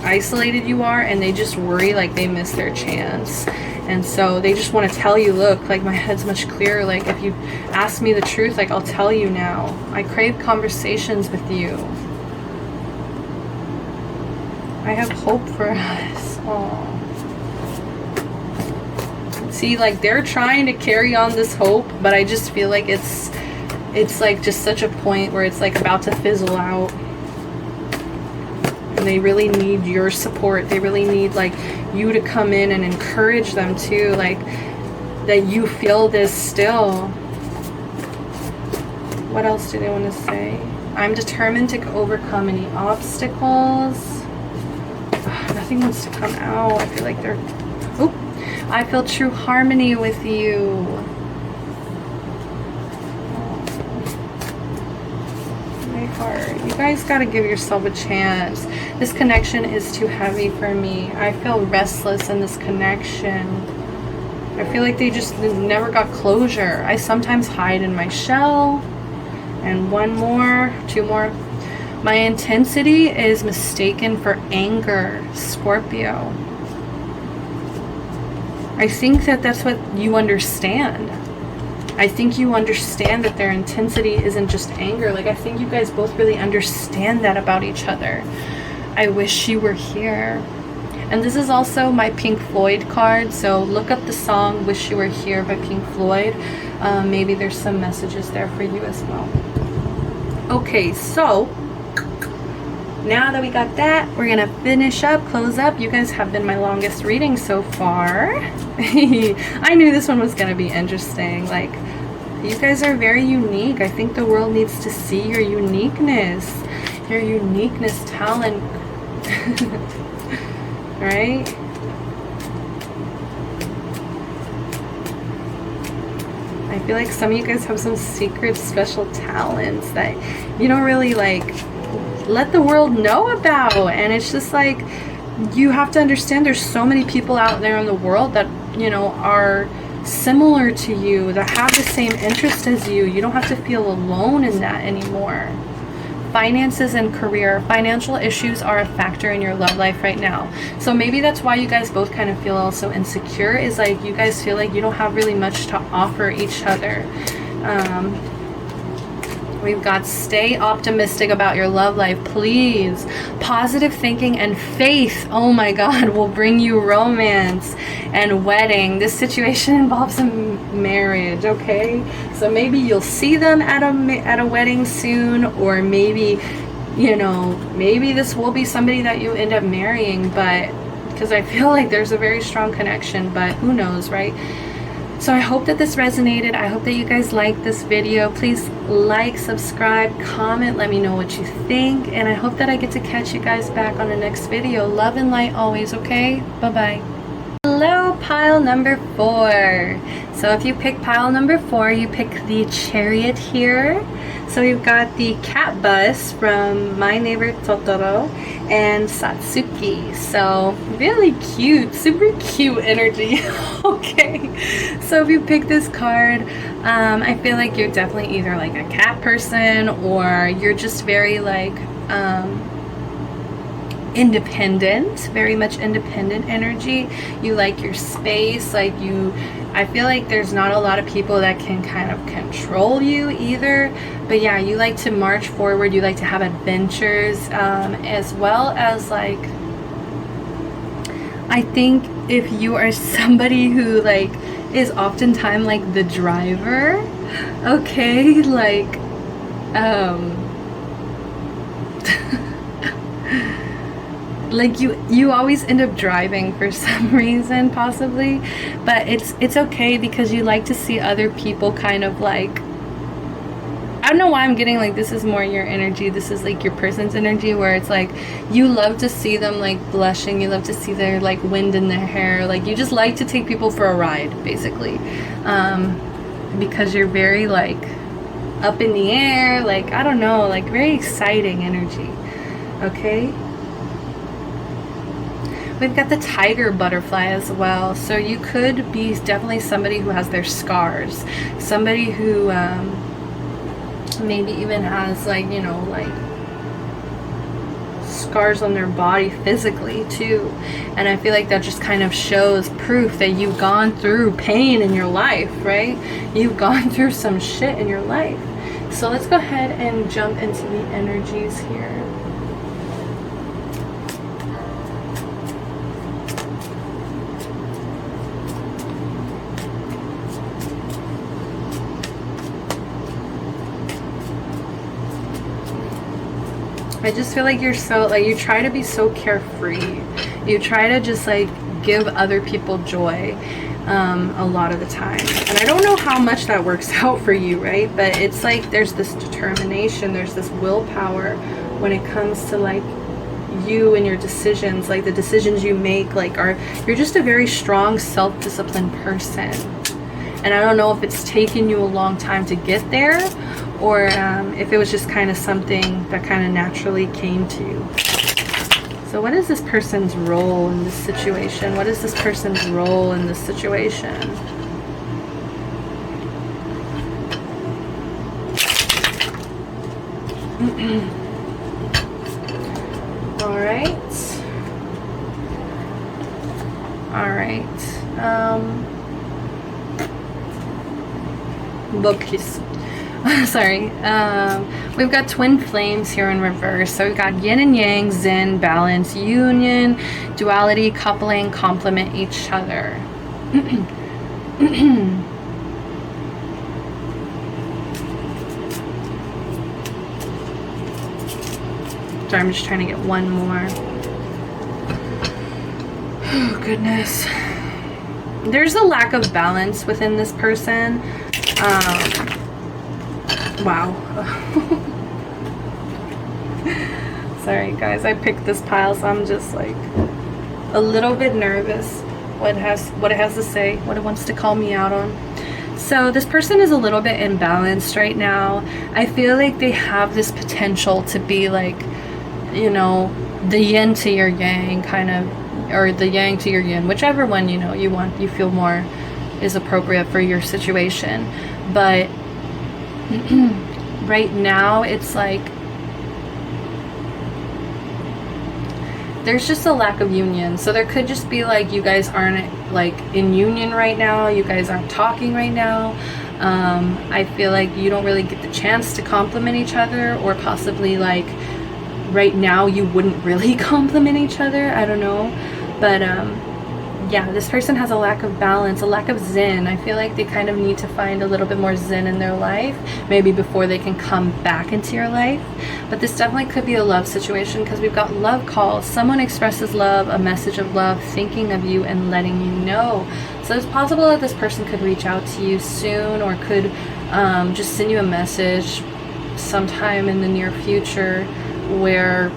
A: isolated you are, and they just worry like they missed their chance. And so they just want to tell you, look, like my head's much clearer. Like if you ask me the truth, like I'll tell you now. I crave conversations with you. I have hope for us. Aww. See, like they're trying to carry on this hope, but I just feel like it's like just such a point where it's like about to fizzle out. And they really need your support. They really need like you to come in and encourage them too, like that you feel this still. What else do they want to say? I'm determined to overcome any obstacles. Nothing wants to come out. I feel like they're... Oh, I feel true harmony with you. My heart. You guys got to give yourself a chance. This connection is too heavy for me. I feel restless in this connection. I feel like they just never got closure. I sometimes hide in my shell. And one more, two more. My intensity is mistaken for anger, Scorpio. I think that that's what you understand. I think you understand that their intensity isn't just anger. Like, I think you guys both really understand that about each other. I wish you were here. And this is also my Pink Floyd card. So look up the song Wish You Were Here by Pink Floyd. Maybe there's some messages there for you as well. Okay, so now that we got that, we're gonna finish up, close up. You guys have been my longest reading so far. I knew this one was gonna be interesting. Like, you guys are very unique. I think the world needs to see your uniqueness, talent, right? I feel like some of you guys have some secret special talents that you don't really like let the world know about, and it's just like you have to understand there's so many people out there in the world that, you know, are similar to you, that have the same interest as you. You don't have to feel alone in that anymore. Finances and career. Financial issues are a factor in your love life right now. So maybe that's why you guys both kind of feel also insecure, is like you guys feel like you don't have really much to offer each other. We've got stay optimistic about your love life, please. Positive thinking and faith, oh my God, will bring you romance and wedding. This situation involves a marriage, okay? So maybe you'll see them at a wedding soon, or maybe, you know, maybe this will be somebody that you end up marrying, but because I feel like there's a very strong connection, but who knows, right? So I hope that this resonated. I hope that you guys like this video. Please like, subscribe, comment, let me know what you think. And I hope that I get to catch you guys back on the next video. Love and light always, okay? Bye-bye. Hello, pile number 4. So if you pick pile number 4, you pick the Chariot here. So we've got the cat bus from My Neighbor Totoro and Satsuki. So really cute, super cute energy. Okay, so if you pick this card, I feel like you're definitely either like a cat person, or you're just very like independent, very much independent energy. You like your space, like you, I feel like there's not a lot of people that can kind of control you either, but yeah, you like to march forward, you like to have adventures, as well as like, I think if you are somebody who like is oftentimes like the driver, okay, like like you always end up driving for some reason, possibly, but it's okay because you like to see other people kind of like, I don't know why I'm getting like this is more your energy, this is like your person's energy, where it's like you love to see them like blushing, you love to see their like wind in their hair, like you just like to take people for a ride basically, because you're very like up in the air, like I don't know, like very exciting energy. Okay, we've got the tiger butterfly as well. So you could be definitely somebody who has their scars, somebody who maybe even has like, you know, like scars on their body physically too. And I feel like that just kind of shows proof that you've gone through pain in your life, right? You've gone through some shit in your life. So let's go ahead and jump into the energies here. I just feel like you're so, like, you try to be so carefree. You try to just, like, give other people joy. a lot of the time. And I don't know how much that works out for you, right? But it's like there's this determination, there's this willpower when it comes to like you and your decisions, like the decisions you make, like you're just a very strong, self-disciplined person. And I don't know if it's taken you a long time to get there, or if it was just kind of something that kind of naturally came to you. So what is this person's role in this situation? What is this person's role in this situation? All right. All right. Bookies. Sorry. We've got twin flames here in reverse. So we've got yin and yang, zen, balance, union, duality, coupling, complement each other. Sorry, I'm just trying to get one more. Oh, goodness. There's a lack of balance within this person. Wow. Sorry guys, I picked this pile, so I'm just like a little bit nervous what it has to say, what it wants to call me out on. So this person is a little bit imbalanced right now. I feel like they have this potential to be like, you know, the yin to your yang kind of, or the yang to your yin, whichever one, you know, you feel more is appropriate for your situation. But right now it's like there's just a lack of union. So there could just be like you guys aren't like in union right now, you guys aren't talking right now. I feel like you don't really get the chance to compliment each other, or possibly like right now you wouldn't really compliment each other, I don't know. But yeah, this person has a lack of balance, a lack of zen. I feel like they kind of need to find a little bit more zen in their life, maybe before they can come back into your life. But this definitely could be a love situation, because we've got love calls. Someone expresses love, a message of love, thinking of you and letting you know. So it's possible that this person could reach out to you soon, or could just send you a message sometime in the near future where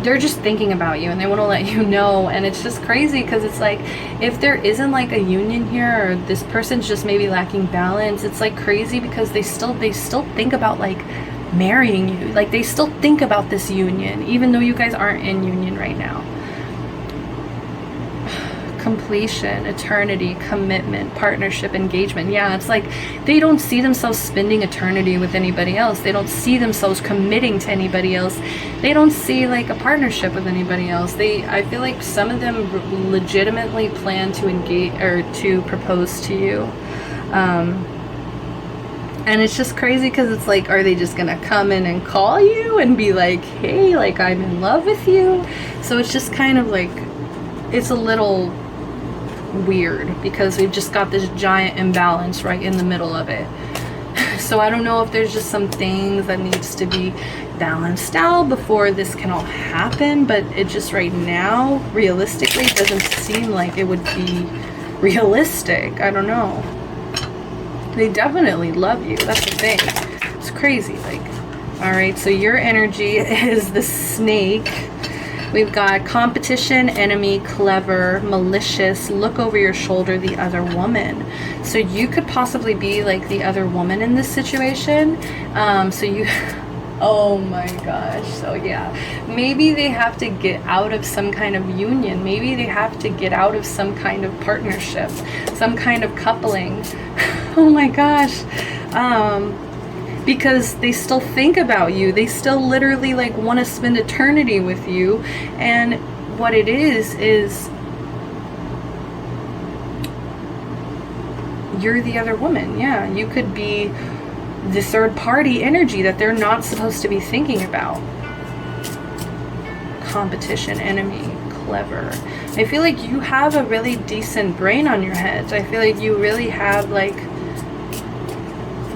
A: they're just thinking about you and they want to let you know. And it's just crazy, because it's like if there isn't like a union here, or this person's just maybe lacking balance, it's like crazy, because they still think about like marrying you. Like they still think about this union even though you guys aren't in union right now. Completion, eternity, commitment, partnership, engagement. Yeah, it's like they don't see themselves spending eternity with anybody else. They don't see themselves committing to anybody else. They don't see like a partnership with anybody else. I feel like some of them legitimately plan to engage or to propose to you. And it's just crazy, because it's like, are they just gonna come in and call you and be like, hey, like I'm in love with you? So it's just kind of like, it's a little weird, because we've just got this giant imbalance right in the middle of it. So I don't know if there's just some things that needs to be balanced out before this can all happen, but it just right now realistically doesn't seem like it would be realistic. I don't know. They definitely love you, that's the thing. It's crazy. Like, all right, so your energy is the snake. We've got competition, enemy, clever, malicious, look over your shoulder, the other woman. So you could possibly be like the other woman in this situation. So you, oh my gosh. So yeah, maybe they have to get out of some kind of union. Maybe they have to get out of some kind of partnership, some kind of coupling. Oh my gosh. Because they still think about you. They still literally like want to spend eternity with you. And what it is you're the other woman. Yeah, you could be the third party energy that they're not supposed to be thinking about. Competition, enemy, clever. I feel like you have a really decent brain on your head. I feel like you really have like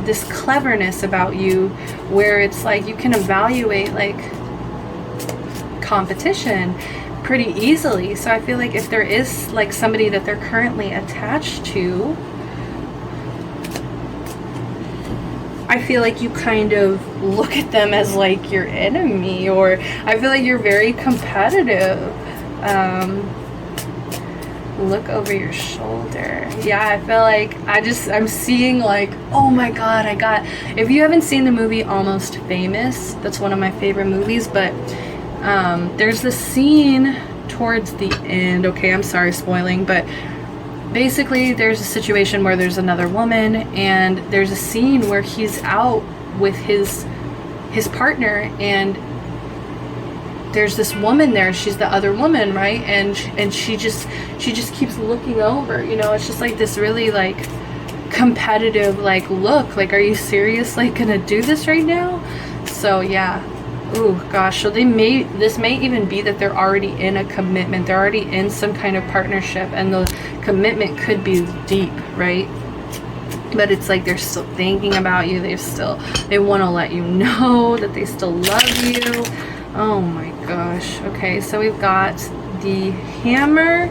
A: this cleverness about you, where it's like you can evaluate like competition pretty easily. So I feel like if there is like somebody that they're currently attached to, I feel like you kind of look at them as like your enemy, or I feel like you're very competitive. Look over your shoulder. Yeah, I feel like I'm seeing like, oh my god, if you haven't seen the movie Almost Famous, that's one of my favorite movies, but there's this scene towards the end, okay, I'm sorry spoiling, but basically there's a situation where there's another woman, and there's a scene where he's out with his partner, and there's this woman there. She's the other woman, right? And she just keeps looking over, you know. It's just like this really like competitive like look, like, are you serious, like gonna do this right now? So yeah. Ooh gosh. So this may even be that they're already in a commitment, they're already in some kind of partnership, and the commitment could be deep, right? But it's like they're still thinking about you, they want to let you know that they still love you. Oh my gosh. Okay, so we've got the hammer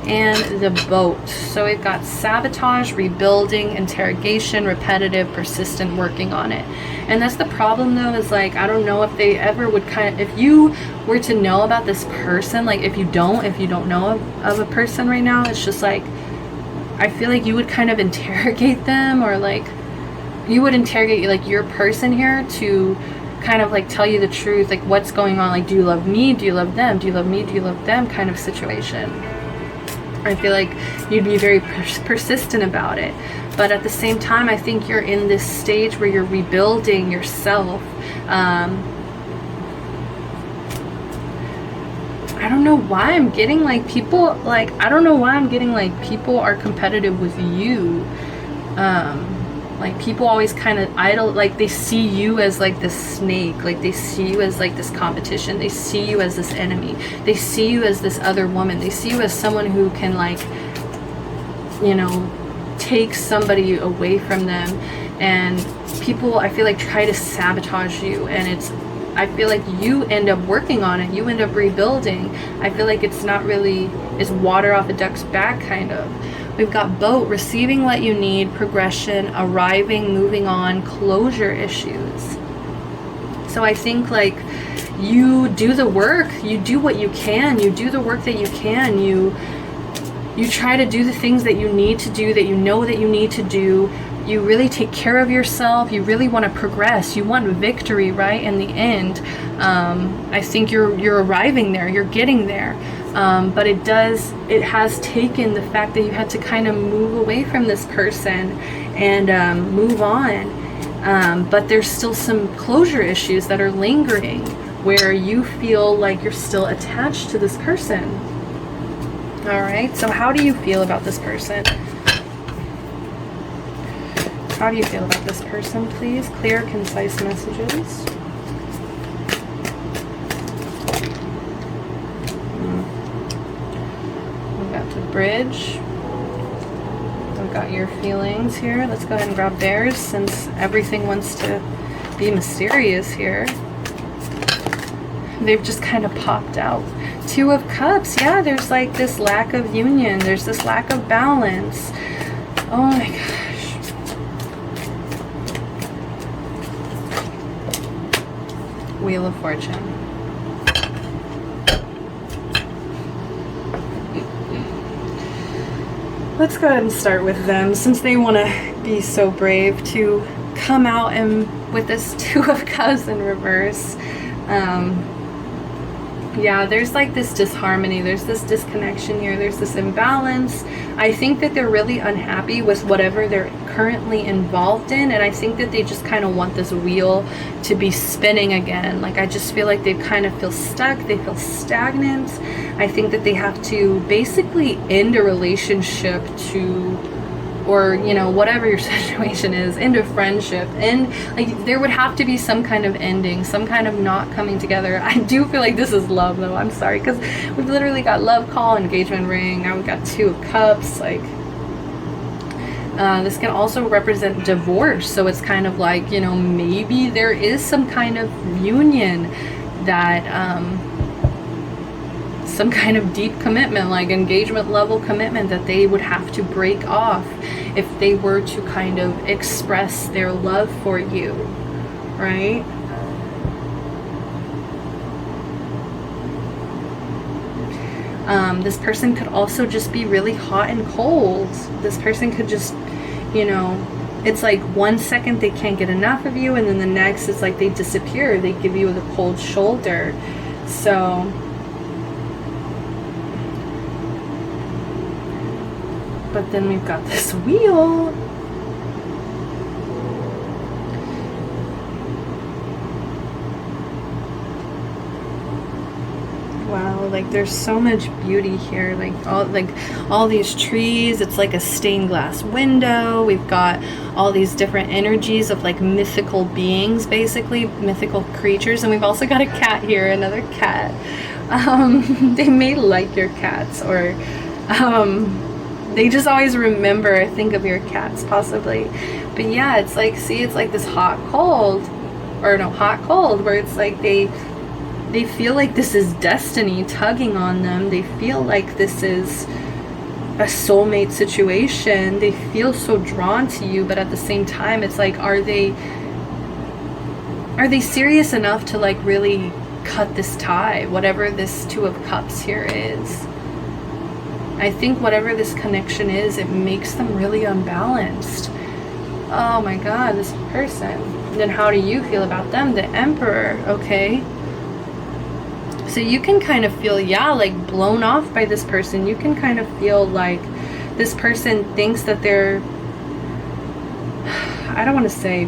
A: and the boat. So we've got sabotage, rebuilding, interrogation, repetitive, persistent, working on it. And that's the problem though, is like, I don't know if they ever would if you were to know about this person, like if you don't know of a person right now, it's just like, I feel like you would kind of interrogate them, or like you would interrogate like your person here to kind of like tell you the truth, like what's going on, like do you love me, do you love them, do you love me, do you love them, kind of situation. I feel like you'd be very persistent about it, but at the same time I think you're in this stage where you're rebuilding yourself. I don't know why I'm getting like people, like I don't know why I'm getting like people are competitive with you. Like people always kind of like they see you as like this snake, like they see you as like this competition, they see you as this enemy, they see you as this other woman, they see you as someone who can like, you know, take somebody away from them. And people, I feel like, try to sabotage you, and I feel like you end up working on it, you end up rebuilding. I feel like it's not really, it's water off a duck's back kind of. We've got boat, receiving what you need, progression, arriving, moving on, closure issues. So I think like you do the work, you do what you can, you do the work that you can, you try to do the things that you need to do, that you know that you need to do. You really take care of yourself, you really want to progress, you want victory, right? In the end, I think you're arriving there, you're getting there. But it has taken the fact that you had to kind of move away from this person and move on. But there's still some closure issues that are lingering, where you feel like you're still attached to this person. All right, so how do you feel about this person? How do you feel about this person, please? Clear, concise messages. We've got the bridge. We've got your feelings here. Let's go ahead and grab theirs, since everything wants to be mysterious here. They've just kind of popped out. Two of Cups. Yeah, there's like this lack of union. There's this lack of balance. Oh my gosh. Wheel of Fortune. Let's go ahead and start with them, since they want to be so brave to come out and with this Two of Cups in reverse. Yeah, there's like this disharmony, there's this disconnection here, there's this imbalance. I think that they're really unhappy with whatever they're currently involved in, and I think that they just kind of want this wheel to be spinning again. Like, I just feel like they kind of feel stuck, they feel stagnant. I think that they have to basically end a relationship to, or, you know, whatever your situation is, end a friendship, and like there would have to be some kind of ending, some kind of not coming together. I do feel like this is love though, I'm sorry, because we've literally got love call, engagement ring, now we've got Two of Cups. Like this can also represent divorce, so it's kind of like, you know, maybe there is some kind of union that some kind of deep commitment, like engagement level commitment, that they would have to break off if they were to kind of express their love for you, right? This person could also just be really hot and cold. This person could just, you know, it's like 1 second they can't get enough of you, and then the next it's like they disappear. They give you the cold shoulder. So but then we've got this wheel. Wow, like there's so much beauty here. Like all these trees, it's like a stained glass window. We've got all these different energies of like mythical beings, basically mythical creatures, and we've also got a cat here, another cat. They may like your cats, or they just always remember, think of your cats possibly. But yeah, it's like, see, it's like this hot cold, or no, hot cold, where it's like they feel like this is destiny tugging on them. They feel like this is a soulmate situation. They feel so drawn to you, but at the same time, it's like, are they serious enough to like really cut this tie, whatever this Two of Cups here is? I think whatever this connection is, it makes them really unbalanced. Oh my God, this person. Then how do you feel about them? The Emperor, okay. So you can kind of feel, yeah, like blown off by this person. You can kind of feel like this person thinks that they're, I don't want to say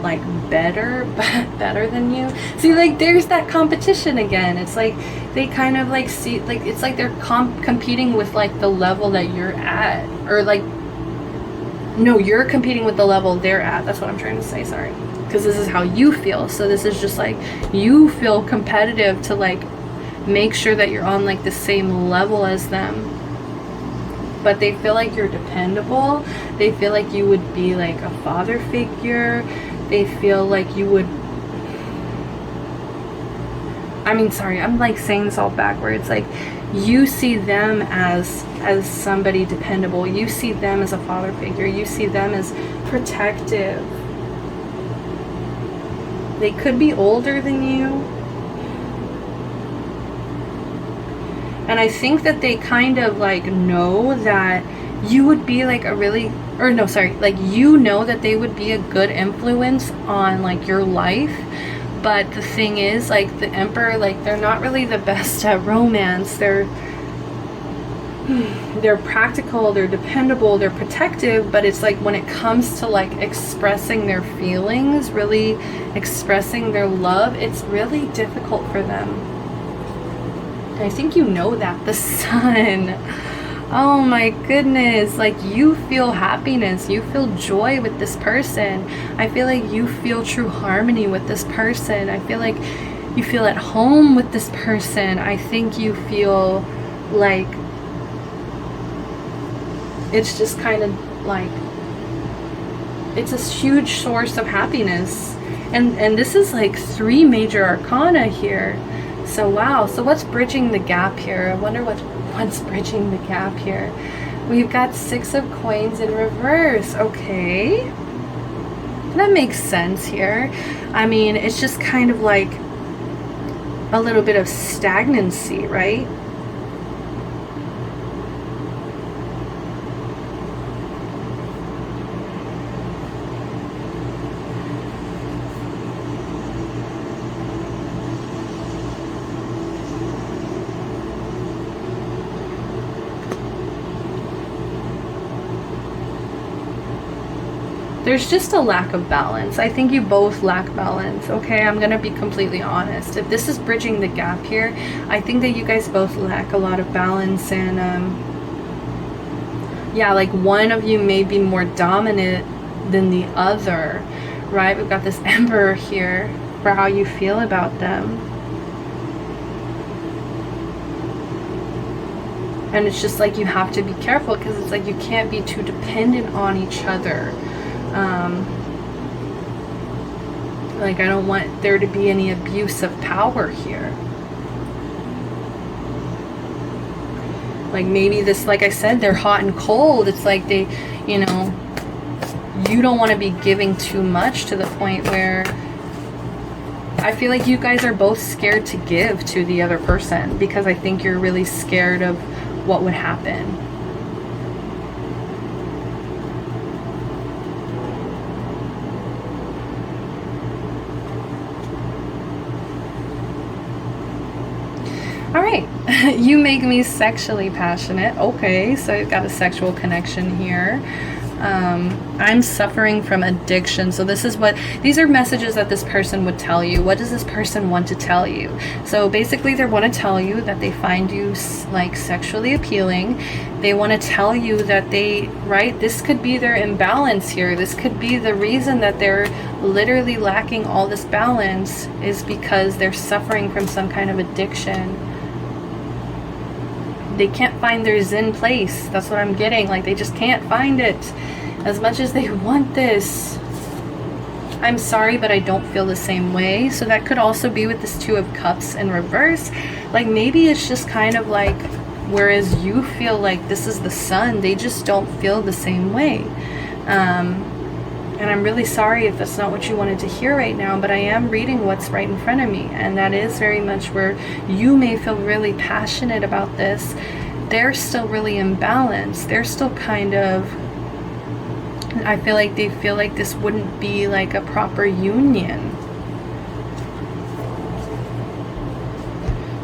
A: like better, but better than you. See, like there's that competition again. It's like they kind of like see, like it's like they're competing with like the level that you're at, or like, no, you're competing with the level they're at. That's what I'm trying to say, sorry. Because this is how you feel. So this is just like, you feel competitive to like make sure that you're on like the same level as them. But they feel like you're dependable. They feel like you would be like a father figure. They feel like you would, I mean, sorry, I'm like saying this all backwards. Like you see them as somebody dependable. You see them as a father figure. You see them as protective. They could be older than you. And I think that they kind of like know that you would be like a really, or no, sorry, like you know that they would be a good influence on like your life. But the thing is, like the Emperor, like they're not really the best at romance. They're practical, they're dependable, they're protective, but it's like when it comes to like expressing their feelings, really expressing their love, it's really difficult for them. I think you know that. The Sun. Oh my goodness. Like you feel happiness, you feel joy with this person. I feel like you feel true harmony with this person. I feel like you feel at home with this person. I think you feel like it's just kind of like, it's a huge source of happiness. And this is like 3 major arcana here. So wow, so what's bridging the gap here? I wonder what's bridging the gap here. We've got 6 of coins in reverse. Okay, that makes sense here. I mean, it's just kind of like a little bit of stagnancy, right? There's just a lack of balance. I think you both lack balance, okay? I'm gonna be completely honest. If this is bridging the gap here, I think that you guys both lack a lot of balance. And yeah, like one of you may be more dominant than the other, right? We've got this Emperor here for how you feel about them. And it's just like you have to be careful, because it's like you can't be too dependent on each other. Like I don't want there to be any abuse of power here. Like maybe this, like I said, they're hot and cold. It's like they, you know, you don't want to be giving too much to the point where I feel like you guys are both scared to give to the other person, because I think you're really scared of what would happen. All right, you make me sexually passionate. Okay, so I've got a sexual connection here. I'm suffering from addiction. So this is what, these are messages that this person would tell you. What does this person want to tell you? So basically they want to tell you that they find you like sexually appealing. They want to tell you that they, right, this could be their imbalance here. This could be the reason that they're literally lacking all this balance, is because they're suffering from some kind of addiction. They can't find their zen place. That's what I'm getting. Like they just can't find it. As much as they want this. I'm sorry, but I don't feel the same way. So that could also be with this Two of Cups in reverse. Like maybe it's just kind of like, whereas you feel like this is the sun, they just don't feel the same way. And I'm really sorry if that's not what you wanted to hear right now, but I am reading what's right in front of me, and that is very much where you may feel really passionate about this. They're still really imbalanced. They're still kind of, I feel like they feel like this wouldn't be like a proper union.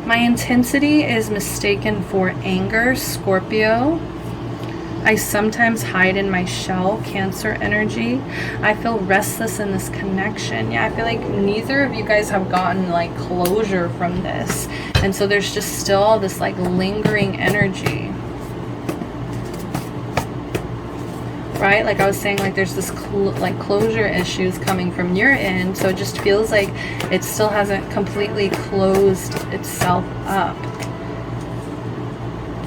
A: My intensity is mistaken for anger, Scorpio. I sometimes hide in my shell, Cancer energy. I feel restless in this connection. Yeah, I feel like neither of you guys have gotten like closure from this. And so there's just still this like lingering energy. Right? Like I was saying, like there's this like closure issues coming from your end. So it just feels like it still hasn't completely closed itself up.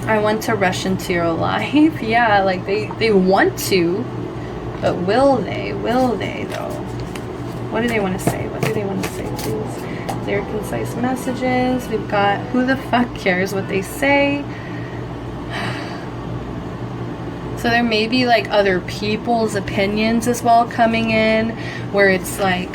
A: I want to rush into your life. Yeah, like they want to, but will they? Will they though? What do they want to say? What do they want to say, please? Clear, concise messages. We've got who the fuck cares what they say. So there may be like other people's opinions as well coming in, where it's like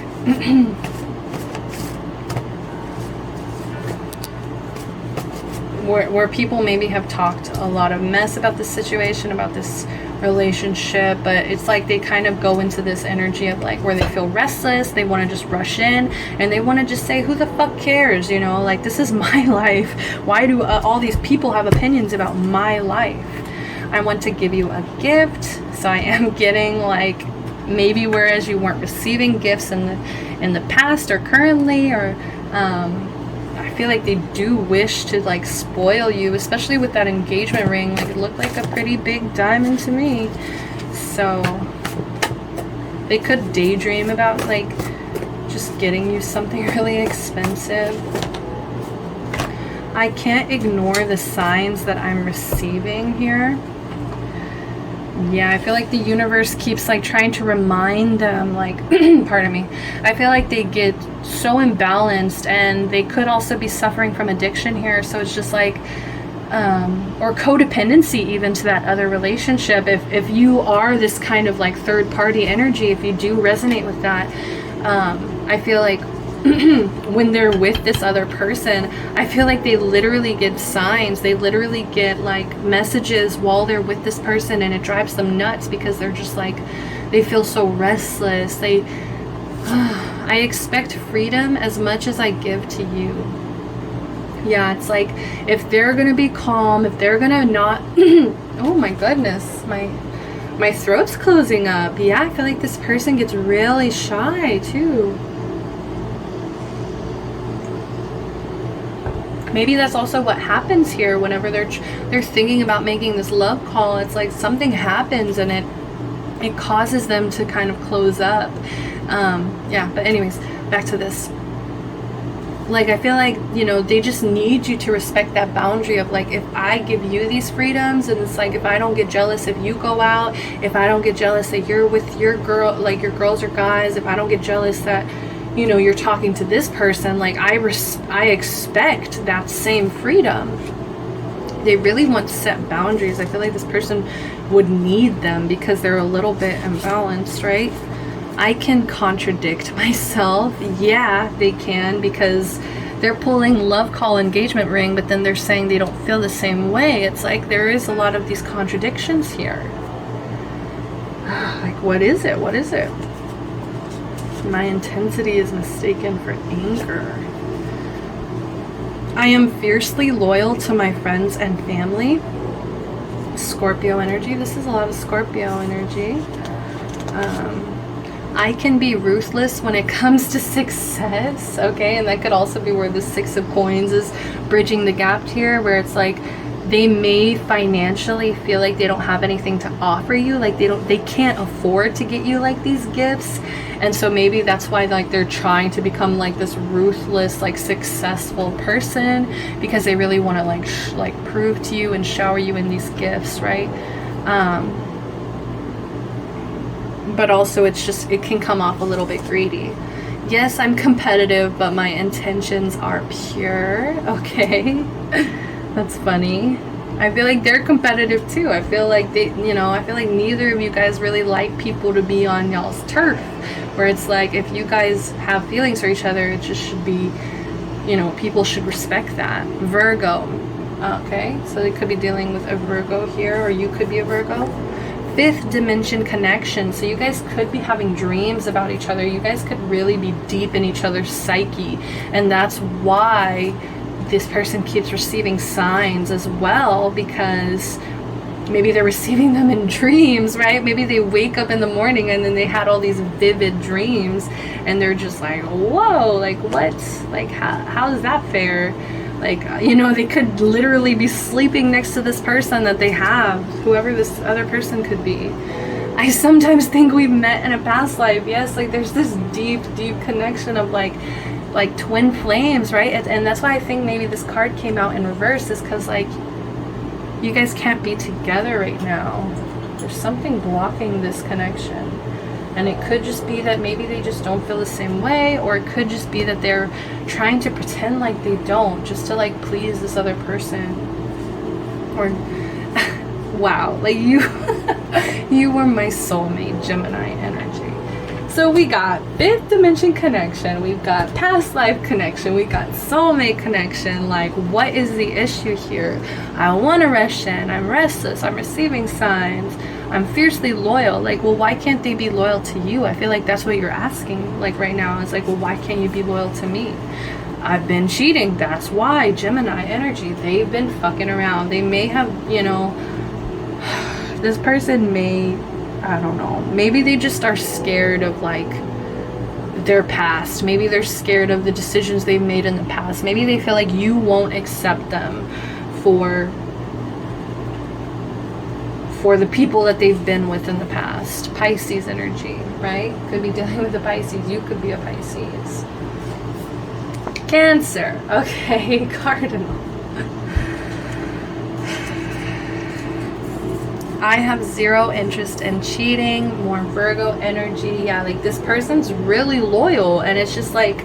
A: where people maybe have talked a lot of mess about this situation, about this relationship, but it's like they kind of go into this energy of like where they feel restless, they want to just rush in, and they want to just say, who the fuck cares, you know, like this is my life. Why do all these people have opinions about my life? I want to give you a gift. So I am getting like, maybe whereas you weren't receiving gifts in the past or currently, or I feel like they do wish to like spoil you, especially with that engagement ring. Like it looked like a pretty big diamond to me. So they could daydream about like just getting you something really expensive. I can't ignore the signs that I'm receiving here. Yeah, I feel like the universe keeps like trying to remind them, like, pardon me. I feel like they get so imbalanced, and they could also be suffering from addiction here. So it's just like, or codependency even to that other relationship. If you are this kind of like third party energy, if you do resonate with that, I feel like when they're with this other person, I feel like they literally get signs, they literally get like messages while they're with this person, and it drives them nuts because they're just like, they feel so restless. I expect freedom as much as I give to you. Yeah, it's like if they're gonna be calm, if they're gonna not oh my goodness, my throat's closing up. Yeah, I feel like this person gets really shy too. Maybe that's also what happens here whenever they're thinking about making this love call. It's like something happens and it causes them to kind of close up. Yeah, but anyways, back to this. Like, I feel like, you know, they just need you to respect that boundary of like, if I give you these freedoms, and it's like, if I don't get jealous if you go out, if I don't get jealous that you're with your girl, like your girls or guys, if I don't get jealous that, you know, you're talking to this person, like I expect that same freedom. they really want to set boundaries. I feel like this person would need them because they're a little bit imbalanced, right? I can contradict myself. Yeah, they can, because they're pulling love call engagement ring, but then they're saying they don't feel the same way. It's like there is a lot of these contradictions here. Like, what is it? What is it? My intensity is mistaken for anger. I am fiercely loyal to my friends and family. Scorpio energy. This is a lot of Scorpio energy. I can be ruthless when it comes to success. Okay, and that could also be where the Six of Coins is bridging the gap here, where it's like they may financially feel like they don't have anything to offer you, like they can't afford to get you like these gifts, and so maybe that's why like they're trying to become like this ruthless, like successful person, because they really want to like prove to you and shower you in these gifts, right? But also it's just, it can come off a little bit greedy. Yes, I'm competitive, but my intentions are pure. Okay. That's funny. I feel like they're competitive too. I feel like they, you know, I feel like neither of you guys really like people to be on y'all's turf, where it's like if you guys have feelings for each other, it just should be, you know, people should respect that. Virgo. Okay, so they could be dealing with a Virgo here, or you could be a Virgo. Fifth dimension connection. So you guys could be having dreams about each other. You guys could really be deep in each other's psyche, and that's why this person keeps receiving signs as well, because maybe they're receiving them in dreams, right? Maybe they wake up in the morning and then they had all these vivid dreams and they're just like, whoa, like what? Like how is that fair? Like, you know, they could literally be sleeping next to this person that they have, whoever this other person could be. I sometimes think we've met in a past life. Yes, like there's this deep connection of like twin flames, right? And that's why I think maybe this card came out in reverse, is because like you guys can't be together right now. There's something blocking this connection, and it could just be that maybe they just don't feel the same way, or it could just be that they're trying to pretend like they don't, just to like please this other person. Or wow, like you you were my soulmate, Gemini energy. So we got fifth dimension connection, we've got past life connection, we got soulmate connection. Like, what is the issue here? I want to rush in, I'm restless, I'm receiving signs, I'm fiercely loyal. Like, well, why can't they be loyal to you? I feel like that's what you're asking, like right now. It's like, well, why can't you be loyal to me? I've been cheating, that's why. Gemini energy, they've been fucking around. They may have, you know, this person may, I don't know, maybe they just are scared of like their past. Maybe they're scared of the decisions they've made in the past. Maybe they feel like you won't accept them for the people that they've been with in the past. Pisces energy, right? Could be dealing with a Pisces. You could be a Pisces. Cancer. Okay, Cardinal. I have zero interest in cheating. More Virgo energy. Yeah, like this person's really loyal, and it's just like,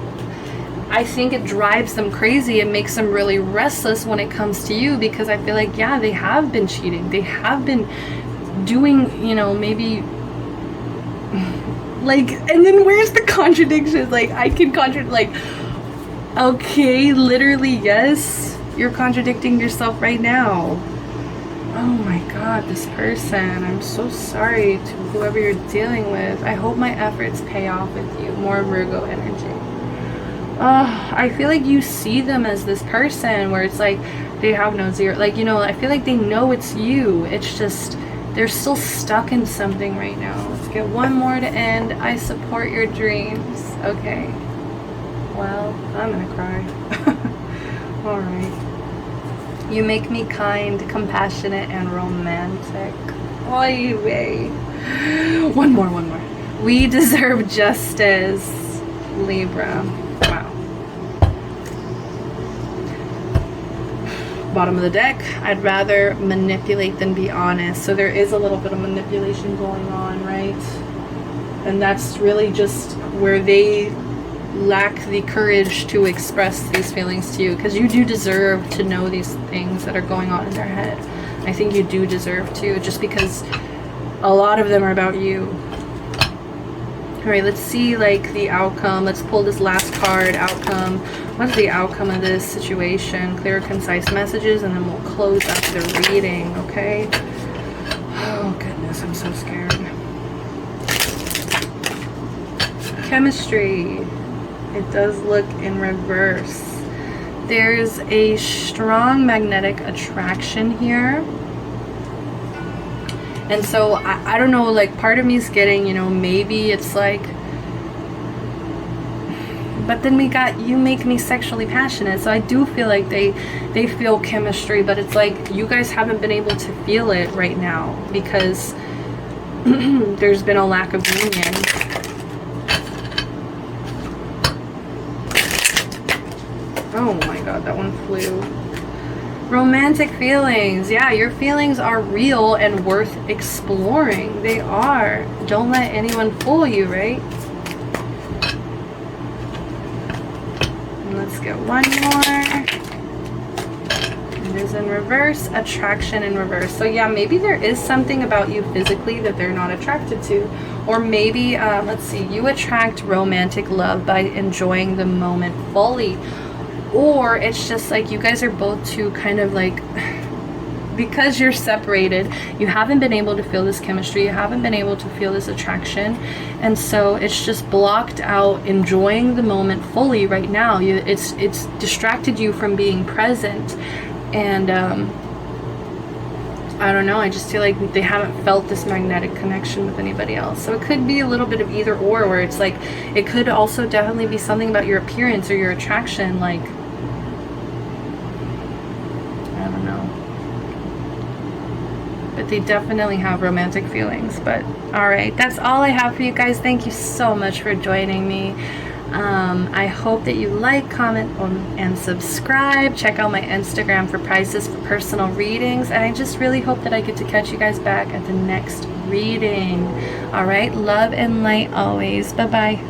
A: I think it drives them crazy. It makes them really restless when it comes to you, because I feel like, yeah, they have been cheating. They have been doing, you know, maybe like, and then where's the contradictions? Like, I can contradict, like, okay, literally, yes, you're contradicting yourself right now. Oh my god, this person. I'm so sorry to whoever you're dealing with. I hope my efforts pay off with you. More Virgo energy. I feel like you see them as this person where it's like they have no zero. Like, you know, I feel like they know it's you. It's just they're still stuck in something right now. Let's get one more to end. I support your dreams. Okay. Well, I'm gonna cry. Alright. You make me kind, compassionate, and romantic. Oy vey. One more. We deserve justice. Libra. Wow. Bottom of the deck. I'd rather manipulate than be honest. So there is a little bit of manipulation going on, right? And that's really just where they lack the courage to express these feelings to you, because you do deserve to know these things that are going on in their head. I think you do deserve to, just because a lot of them are about you. All right, let's see like the outcome. Let's pull this last card, outcome. What's the outcome of this situation? Clear, concise messages, and then we'll close out the reading, okay? Oh goodness, I'm so scared. Chemistry. It does look in reverse. There's a strong magnetic attraction here. And so, I don't know, like, part of me is getting, you know, maybe it's like, but then we got, you make me sexually passionate. So I do feel like they feel chemistry, but it's like you guys haven't been able to feel it right now because there's been a lack of union. Oh my God, that one flew. Romantic feelings. Yeah, your feelings are real and worth exploring. They are. Don't let anyone fool you, right? And let's get one more. It is in reverse. Attraction in reverse. So yeah, maybe there is something about you physically that they're not attracted to. Or maybe, let's see, you attract romantic love by enjoying the moment fully. Or it's just like you guys are both too kind of like, because you're separated, you haven't been able to feel this chemistry, you haven't been able to feel this attraction, and so it's just blocked out enjoying the moment fully right now. It's distracted you from being present, and I don't know, I just feel like they haven't felt this magnetic connection with anybody else. So it could be a little bit of either or, where it's like, it could also definitely be something about your appearance or your attraction, like, I don't know. But they definitely have romantic feelings. But all right, that's all I have for you guys. Thank you so much for joining me. I hope that you like, comment, and subscribe. Check out my Instagram for prices for personal readings. And I just really hope that I get to catch you guys back at the next reading. All right, love and light always. Bye-bye.